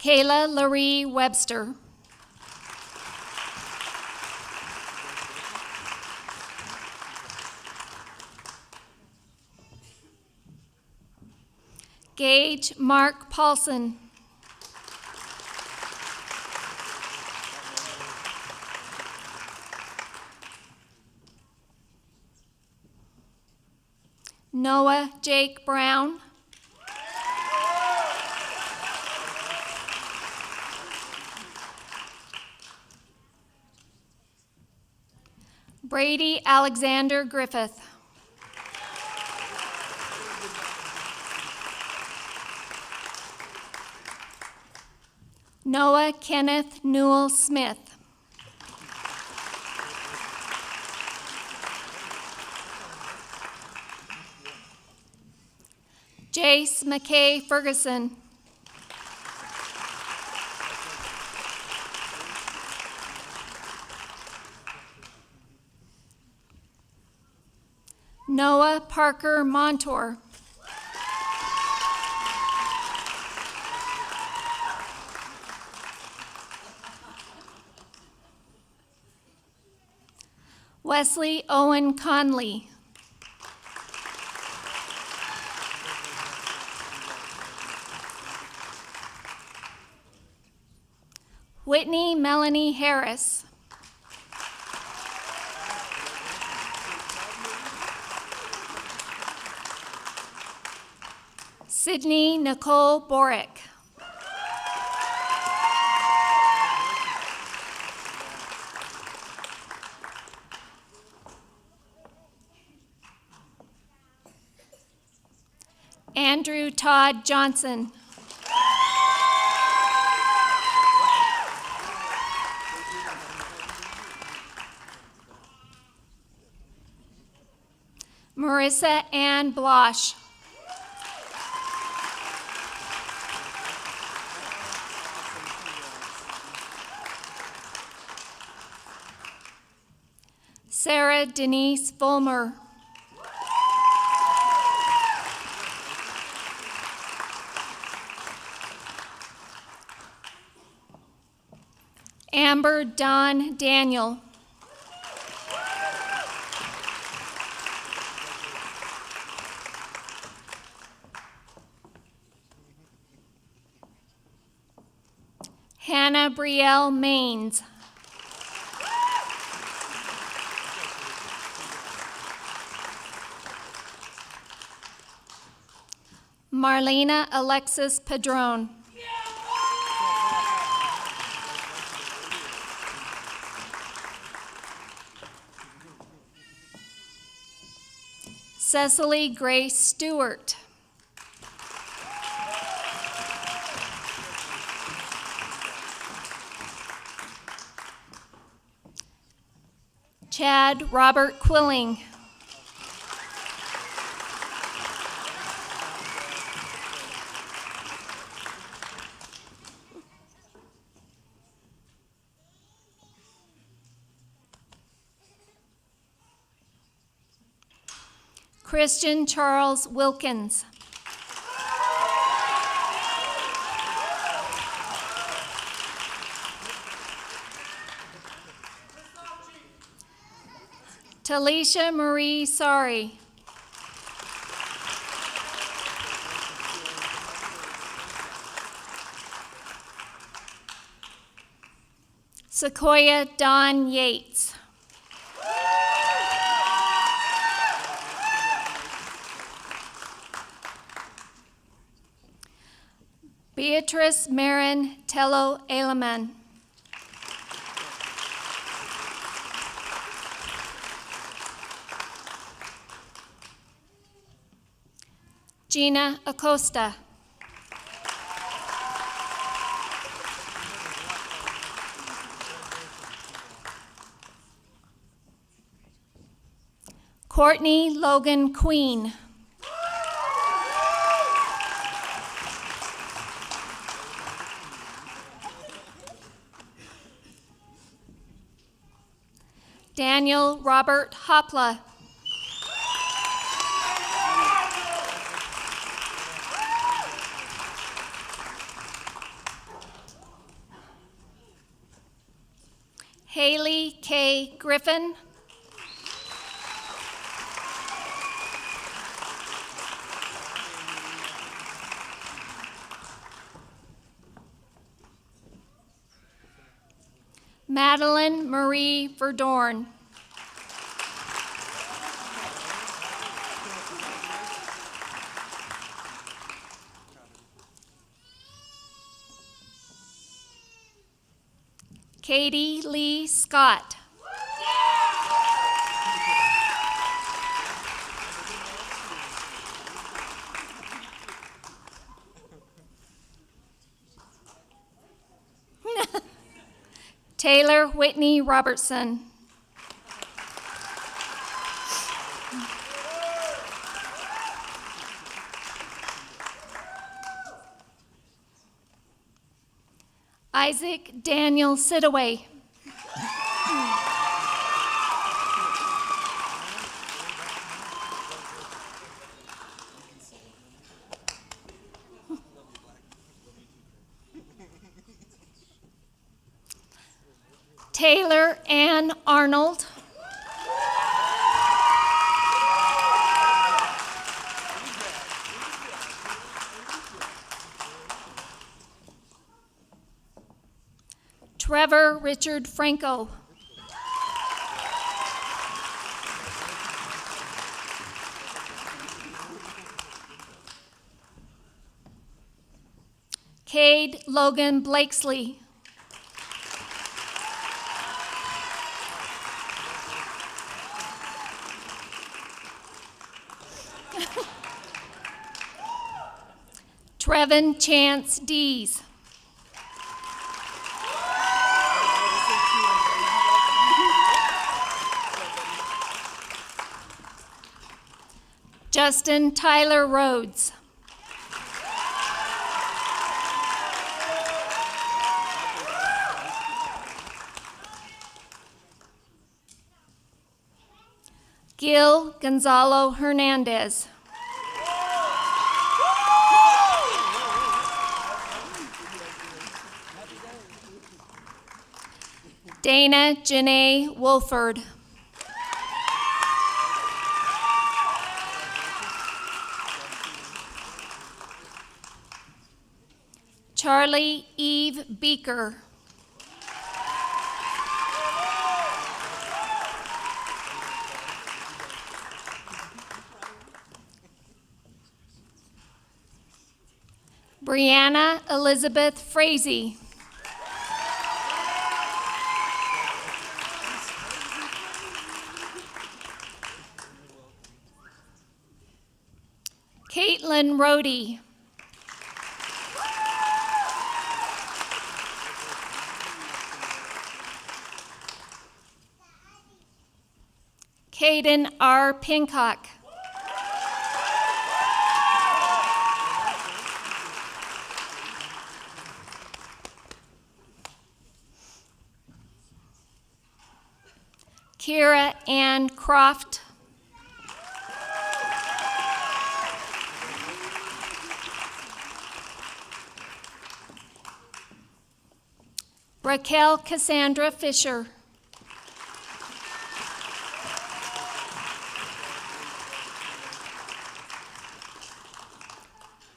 Kayla Laree Webster. Gage Mark Paulson. Noah Jake Brown. Brady Alexander Griffith. Noah Kenneth Newell Smith. Jace McKay Ferguson. Noah Parker Montour. Wesley Owen Conley. Whitney Melanie Harris. Sydney Nicole Borick. Andrew Todd Johnson. Marissa Ann Blosh. Sarah Denise Fulmer. Amber Dawn Daniel. Hannah Brielle Maines. Marlena Alexis Padron. Cecily Grace Stewart. Chad Robert Quilling. Christian Charles Wilkins. Talisha Marie Sari. Sequoia Dawn Yates. Beatrice Marin Tello Aleman. Gina Acosta. Courtney Logan Queen. Daniel Robert Hopla. K. Griffin. Madeline Marie Verdorn. Katie Lee Scott. Taylor Whitney Robertson. Isaac Daniel Sidaway. Taylor Ann Arnold. Trevor Richard Franco. Cade Logan Blakesley. Trevin Chance Dees. Justin Tyler Rhodes. Gil Gonzalo Hernandez. Dana Janae Wolford. Charlie Eve Beaker. Brianna Elizabeth Frazee. Caitlin Rohde. Caden R. Pincock. Kira Ann Croft. Raquel Cassandra Fisher.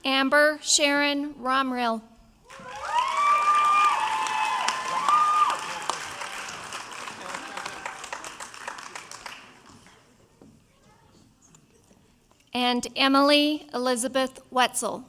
Amber Sharon Romrill. And Emily Elizabeth Wetzel.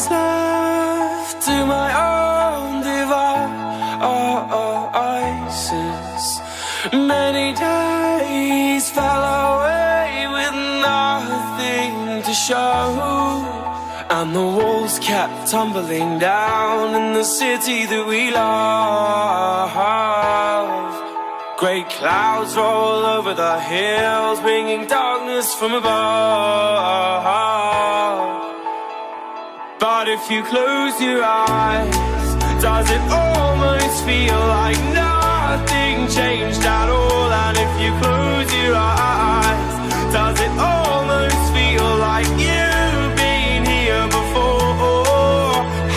was left to my own devices. Many days fell away with nothing to show, and the walls kept tumbling down in the city that we love. Great clouds roll over the hills, bringing darkness from above. But if you close your eyes, does it almost feel like nothing changed at all? And if you close your eyes, does it almost feel like you've been here before?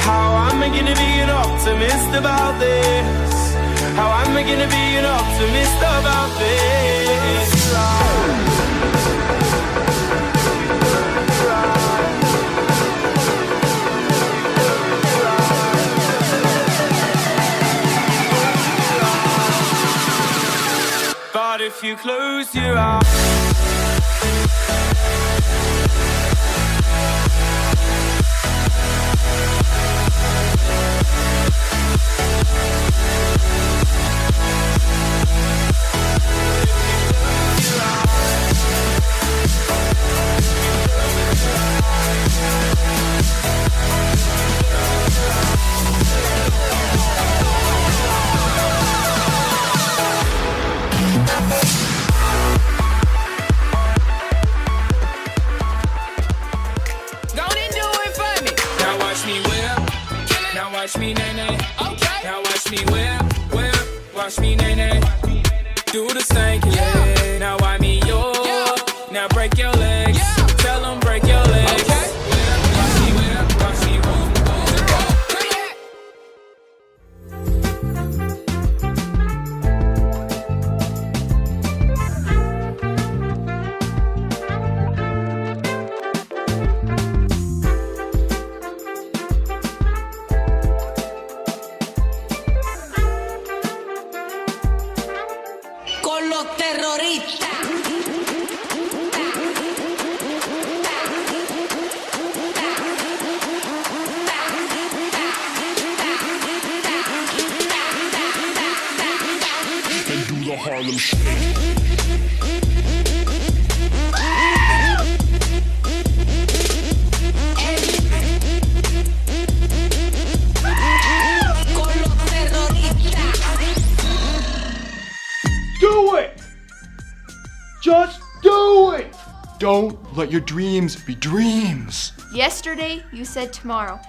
How am I gonna be an optimist about this? How am I gonna be an optimist about this? But if you close your eyes, watch me nay-nay. Okay. Now watch me whip. Watch me nay-nay. Do the stank, yeah. Now I me yo. Yeah. Now break your legs. Yeah. Tell them break your legs. Okay. Watch me whip. Watch me whoop. Harlem Shake. Do it! Just do it! Don't let your dreams be dreams. Yesterday, you said tomorrow.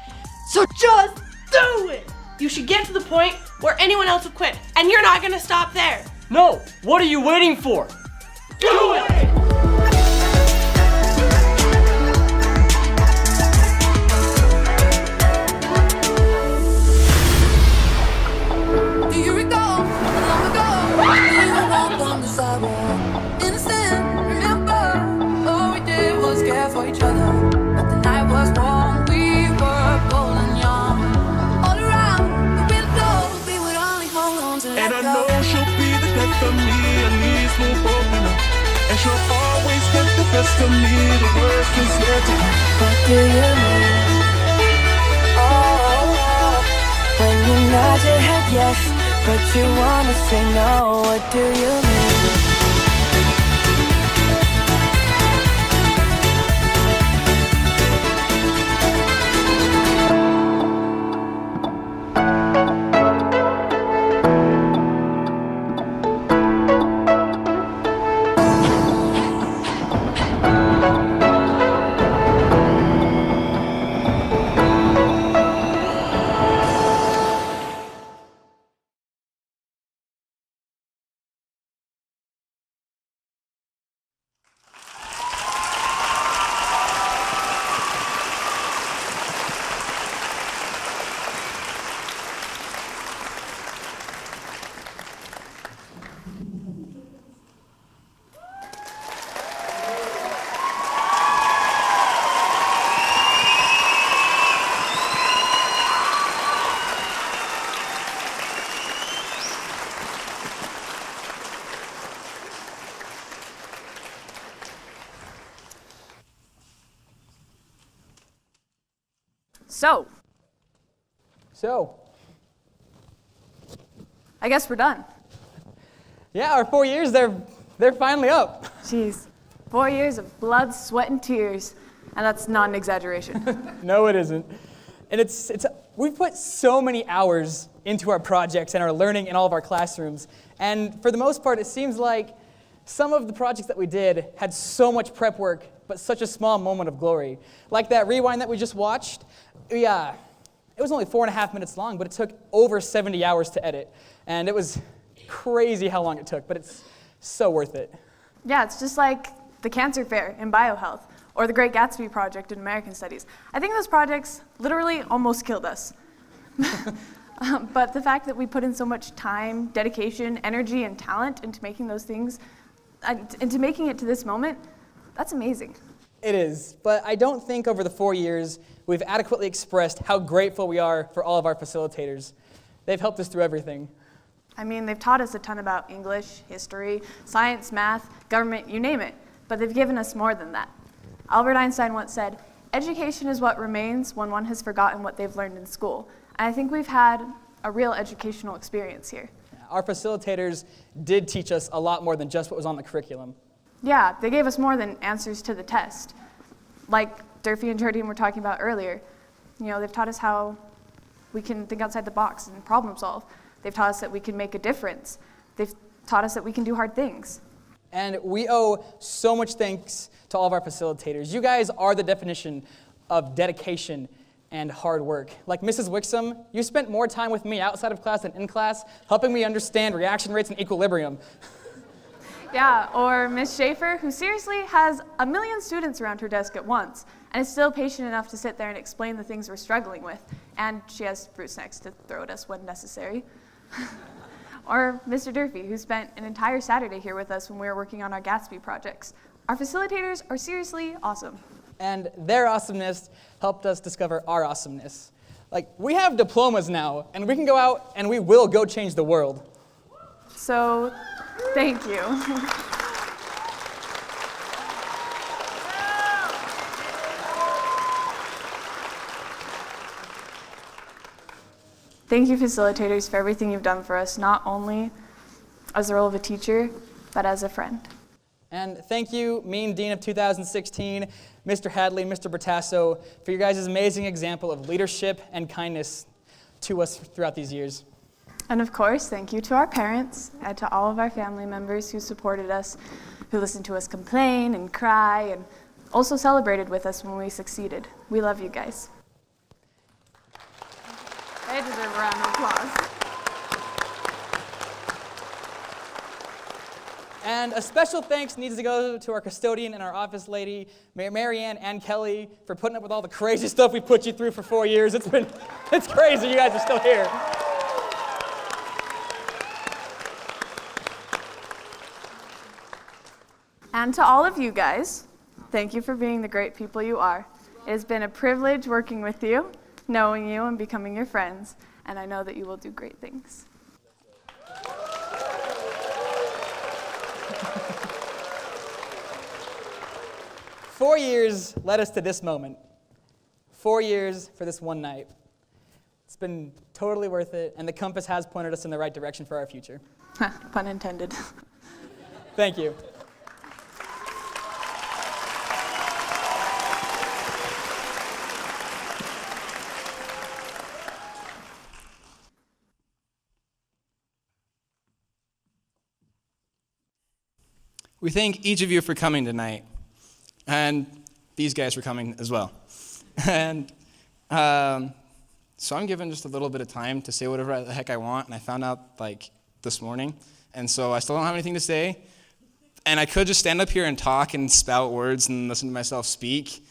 So just do it! You should get to the point where anyone else will quit, and you're not gonna stop there. No! What are you waiting for? Do it! Do you recall long ago? We walked on the sidewalk, innocent. Remember, all we did was care for each other. But the night was warm, we were bold and young. All around the windows, we would only hold on to let And I go. know she'll be the death of me, at least we'll both be enough. And she'll always get the best of me, the worst is yet to come. What do you mean? Oh, when you nod your head yes, but you wanna say no. What do you mean? So, I guess we're done. Yeah, our 4 years, they're finally up. Jeez, 4 years of blood, sweat, and tears. And that's not an exaggeration. No, it isn't. And we've put so many hours into our projects and our learning in all of our classrooms. And for the most part, it seems like some of the projects that we did had so much prep work, but such a small moment of glory. Like that rewind that we just watched, it was only 4.5 minutes long, but it took over 70 hours to edit. And it was crazy how long it took, but it's so worth it. Yeah, it's just like the cancer fair in biohealth, or the Great Gatsby project in American Studies. I think those projects literally almost killed us. But the fact that we put in so much time, dedication, energy, and talent into making those things, into making it to this moment, that's amazing. It is, but I don't think over the 4 years we've adequately expressed how grateful we are for all of our facilitators. They've helped us through everything. I mean, they've taught us a ton about English, history, science, math, government, you name it, but they've given us more than that. Albert Einstein once said, "Education is what remains when one has forgotten what they've learned in school." And I think we've had a real educational experience here. Our facilitators did teach us a lot more than just what was on the curriculum. Yeah, they gave us more than answers to the test. Like Durfee and Jardine were talking about earlier. You know, they've taught us how we can think outside the box and problem solve. They've taught us that we can make a difference. They've taught us that we can do hard things. And we owe so much thanks to all of our facilitators. You guys are the definition of dedication and hard work. Like Mrs. Wixom, you spent more time with me outside of class than in class, helping me understand reaction rates and equilibrium. Yeah, or Miss Schaefer, who seriously has 1 million students around her desk at once, and is still patient enough to sit there and explain the things we're struggling with. And she has fruit snacks to throw at us when necessary. Or Mr. Durfee, who spent an entire Saturday here with us when we were working on our Gatsby projects. Our facilitators are seriously awesome. And their awesomeness helped us discover our awesomeness. Like, we have diplomas now, and we can go out and we will go change the world. So, thank you. Thank you, facilitators, for everything you've done for us, not only as the role of a teacher, but as a friend. And thank you, Mean Dean of 2016, Mr. Hadley, Mr. Bertasso, for your guys' amazing example of leadership and kindness to us throughout these years. And of course, thank you to our parents and to all of our family members who supported us, who listened to us complain and cry, and also celebrated with us when we succeeded. We love you guys. They deserve a round of applause. And a special thanks needs to go to our custodian and our office lady, Marianne and Kelly, for putting up with all the crazy stuff we put you through for 4 years. It's crazy you guys are still here. And to all of you guys, thank you for being the great people you are. It has been a privilege working with you, knowing you and becoming your friends, and I know that you will do great things. Four years led us to this moment. 4 years for this one night. It's been totally worth it, and the compass has pointed us in the right direction for our future. Pun intended. Thank you. We thank each of you for coming tonight, and these guys for coming as well. And so I'm given just a little bit of time to say whatever the heck I want, and I found out like this morning, and so I still don't have anything to say. And I could just stand up here and talk and spout words and listen to myself speak,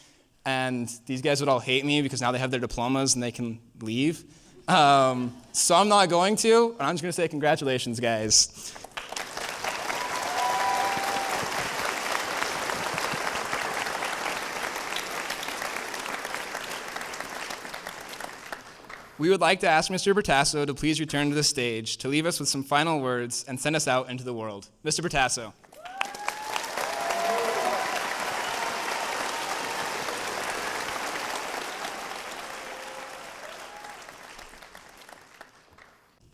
and these guys would all hate me because now they have their diplomas and they can leave. So I'm not going to, and I'm just going to say congratulations, guys. We would like to ask Mr. Bertasso to please return to the stage to leave us with some final words and send us out into the world. Mr. Bertasso.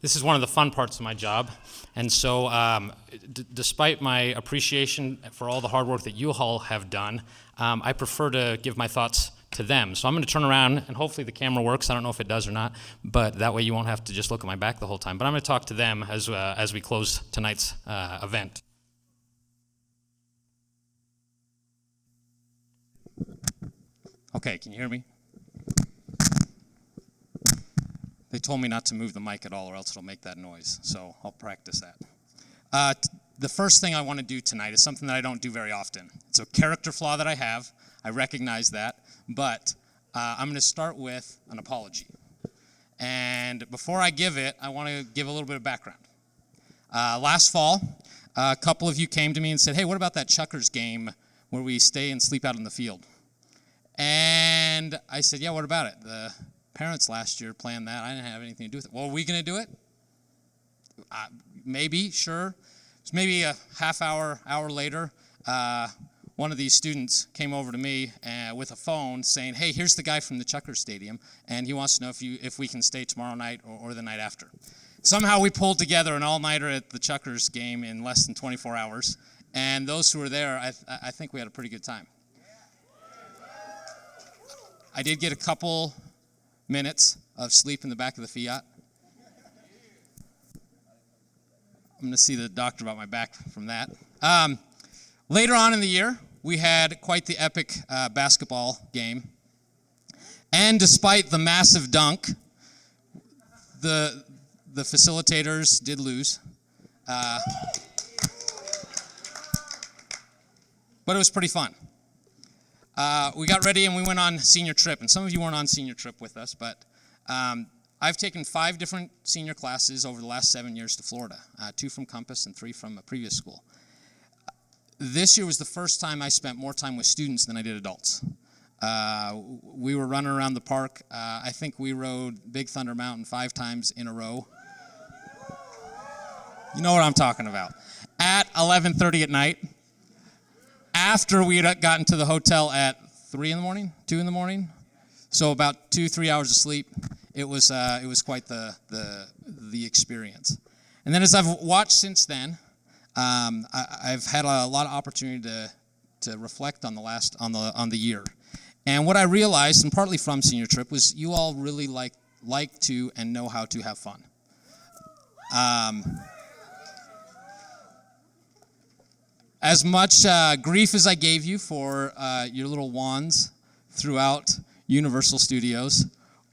This is one of the fun parts of my job, and so despite my appreciation for all the hard work that you all have done, I prefer to give my thoughts to them. So I'm going to turn around, and hopefully the camera works. I don't know if it does or not, but that way you won't have to just look at my back the whole time. But I'm going to talk to them as we close tonight's event. Okay, can you hear me? They told me not to move the mic at all or else it'll make that noise, so I'll practice that. The first thing I want to do tonight is something that I don't do very often. It's a character flaw that I have. I recognize that, but I'm going to start with an apology. And before I give it, I want to give a little bit of background. Last fall, a couple of you came to me and said, hey, what about that Chuckers game where we stay and sleep out in the field? And I said, yeah, what about it? The parents last year planned that. I didn't have anything to do with it. Well, are we going to do it? Maybe, sure. So maybe a half hour later, one of these students came over to me with a phone saying, hey, here's the guy from the Chuckers Stadium, and he wants to know if we can stay tomorrow night or the night after. Somehow we pulled together an all-nighter at the Chuckers game in less than 24 hours, and those who were there, I think we had a pretty good time. I did get a couple minutes of sleep in the back of the Fiat. I'm going to see the doctor about my back from that. Later on in the year, we had quite the epic basketball game. And despite the massive dunk, the facilitators did lose. But it was pretty fun. We got ready and we went on senior trip. And some of you weren't on senior trip with us, but I've taken 5 different senior classes over the last 7 years to Florida, 2 from Compass and 3 from a previous school. This year was the first time I spent more time with students than I did adults. We were running around the park. I think we rode Big Thunder Mountain 5 times in a row. You know what I'm talking about. At 11:30 at night, after we had gotten to the hotel at 3 in the morning, 2 in the morning, so about 2-3 hours of sleep. It was quite the experience. And then as I've watched since then, I've had a lot of opportunity to reflect on the year. And what I realized, and partly from senior trip, was you all really like to and know how to have fun. As much grief as I gave you for your little wands throughout Universal Studios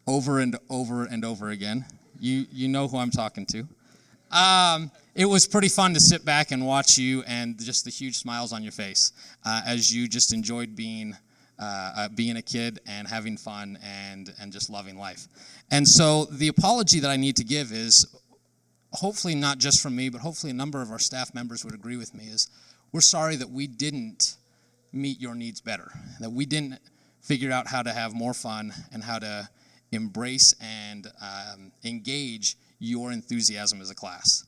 over and over and over again, you know who I'm talking to. It was pretty fun to sit back and watch you and just the huge smiles on your face as you just enjoyed being a kid and having fun and just loving life. And so the apology that I need to give is, hopefully not just from me, but hopefully a number of our staff members would agree with me, is we're sorry that we didn't meet your needs better, that we didn't figure out how to have more fun and how to embrace and engage your enthusiasm as a class.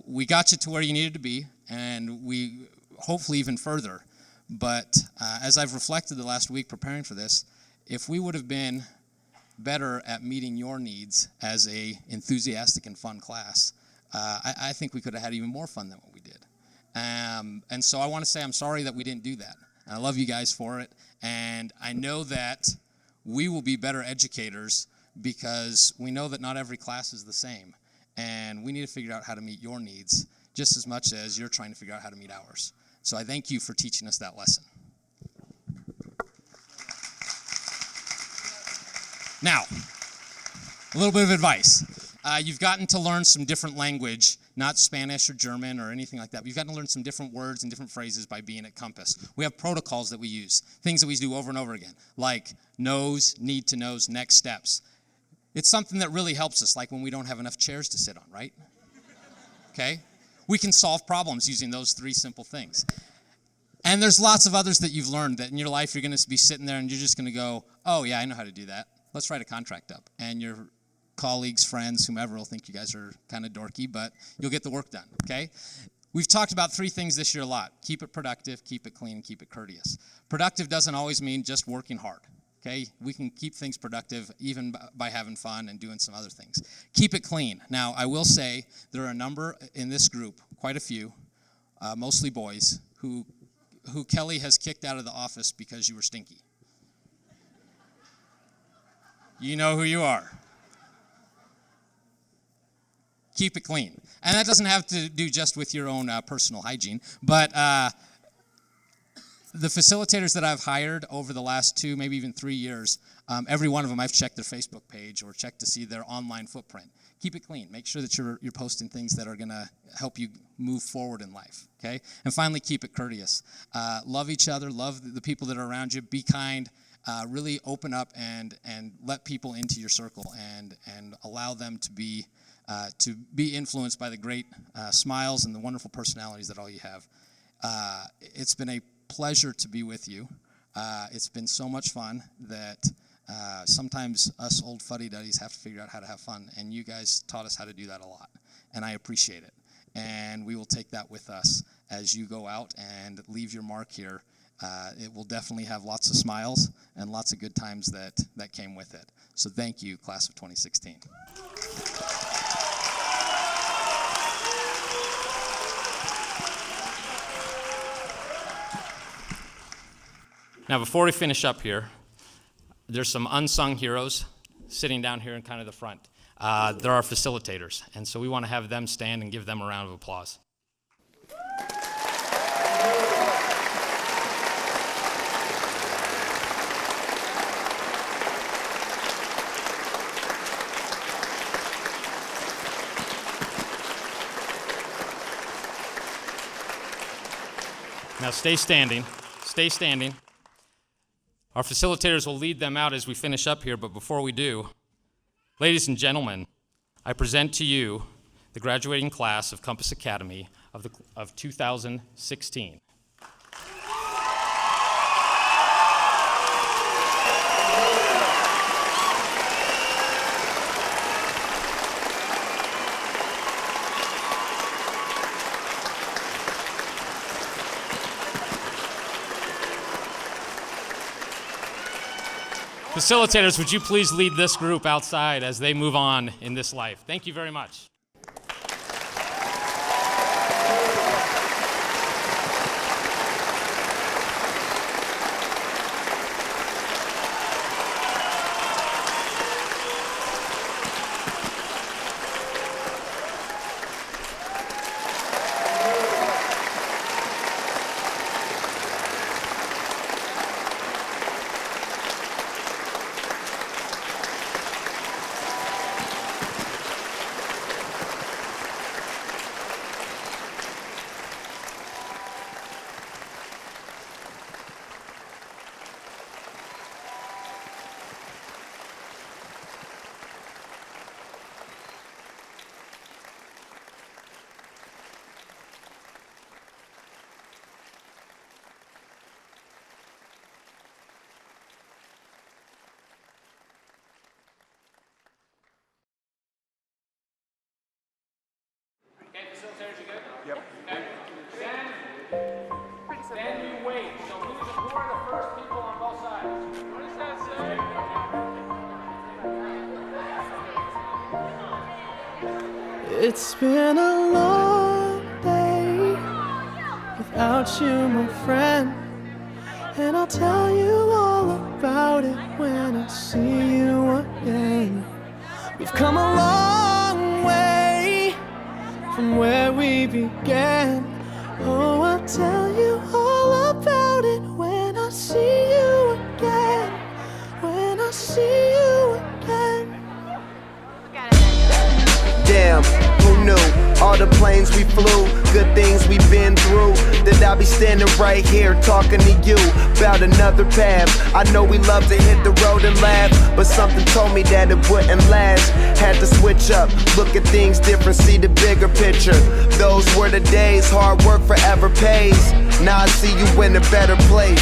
We got you to where you needed to be, and we hopefully even further. But as I've reflected the last week preparing for this, if we would have been better at meeting your needs as a enthusiastic and fun class, I think we could have had even more fun than what we did. And so I want to say I'm sorry that we didn't do that. And I love you guys for it. And I know that we will be better educators because we know that not every class is the same. And we need to figure out how to meet your needs just as much as you're trying to figure out how to meet ours. So I thank you for teaching us that lesson. Now, a little bit of advice. You've gotten to learn some different language, not Spanish or German or anything like that. But you've gotten to learn some different words and different phrases by being at Compass. We have protocols that we use, things that we do over and over again, like knows, need to knows, next steps. It's something that really helps us, like when we don't have enough chairs to sit on, right? Okay? We can solve problems using those 3 simple things. And there's lots of others that you've learned that in your life you're going to be sitting there and you're just going to go, oh, yeah, I know how to do that. Let's write a contract up. And your colleagues, friends, whomever will think you guys are kind of dorky, but you'll get the work done, okay? We've talked about 3 things this year a lot. Keep it productive, keep it clean, keep it courteous. Productive doesn't always mean just working hard, Okay, we can keep things productive even by having fun and doing some other things. Keep it clean. Now, I will say there are a number in this group, quite a few, mostly boys, who Kelly has kicked out of the office because you were stinky. You know who you are. Keep it clean. And that doesn't have to do just with your own personal hygiene, but the facilitators that I've hired over the last 2, maybe even 3 years, every one of them I've checked their Facebook page or checked to see their online footprint. Keep it clean. Make sure that you're posting things that are going to help you move forward in life, okay? And finally, keep it courteous. Love each other. Love the people that are around you. Be kind. Really open up and let people into your circle and allow them to be influenced by the great smiles and the wonderful personalities that all you have. It's been a pleasure to be with you. It's been so much fun that sometimes us old fuddy-duddies have to figure out how to have fun, and you guys taught us how to do that a lot, and I appreciate it. And we will take that with us as you go out and leave your mark here. It will definitely have lots of smiles and lots of good times that came with it. So thank you, class of 2016. Now, before we finish up here, there's some unsung heroes sitting down here in kind of the front. There are facilitators, and so we want to have them stand and give them a round of applause. Now stay standing, stay standing. Our facilitators will lead them out as we finish up here, but before we do, ladies and gentlemen, I present to you the graduating class of Compass Academy of 2016. Facilitators, would you please lead this group outside as they move on in this life? Thank you very much. Okay, facilitators, you good? Yep. Okay. Then you wait. So who are the first people on both sides? What does that say? It's been a long day without you, my friend, and I'll tell you all about it when I see you again. We've come a long way from where we began. Oh, I'll tell you all about it when I see you again. When I see you again. Damn, who knew? All the planes we flew, good things we've been through, that I'll be standing right here talking to you about another path. I know we love to hit the road and laugh, but something told me that it wouldn't last. Had to switch up, look at things different, see the bigger picture. Those were the days, hard work forever pays. Now I see you in a better place.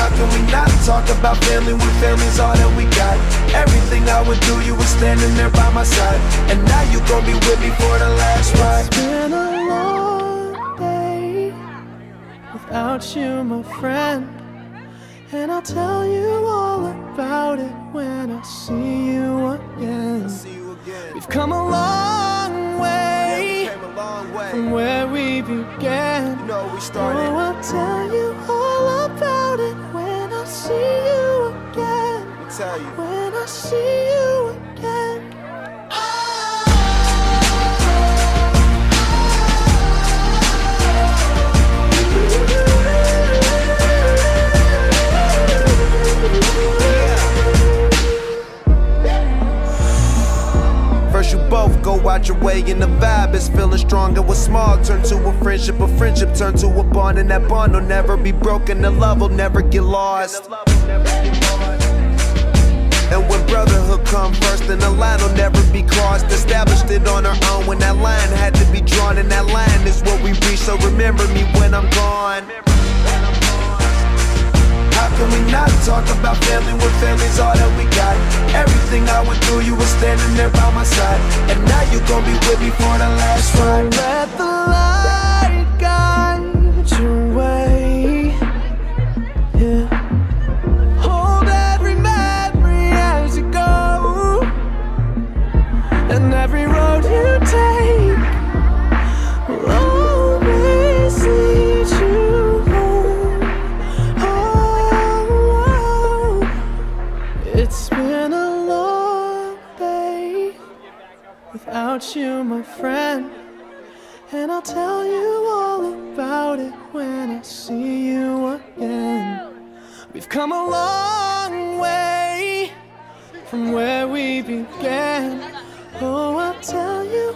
How can we not talk about family when family's all that we got? Everything I would do, you were standing there by my side, and now you gon' be with me for the last ride. It's been a long day without you, my friend, And I'll tell you all about it when I see you again. We've come a long way from where we began. Oh, I'll tell you all about it when I see you again. When I see you again. First you both go out your way and the vibe is feeling strong. And what's small turn to a friendship turn to a bond. And that bond will never be broken, the love will never get lost. And when brotherhood come first, then the line will never be crossed. Established it on our own when that line had to be drawn. And that line is what we reach, so remember me when I'm gone. How can we not talk about family when family's all that we got? Everything I went through, you were standing there by my side. And now you gon' be with me for the last ride. Let the light guide your way. Yeah. Hold every memory as you go. And every road you take will always lead you home. Oh, it's been a long day without you, my friend. And I'll tell you all about it when I see you again. We've come a long way from where we began. Oh, I'll tell you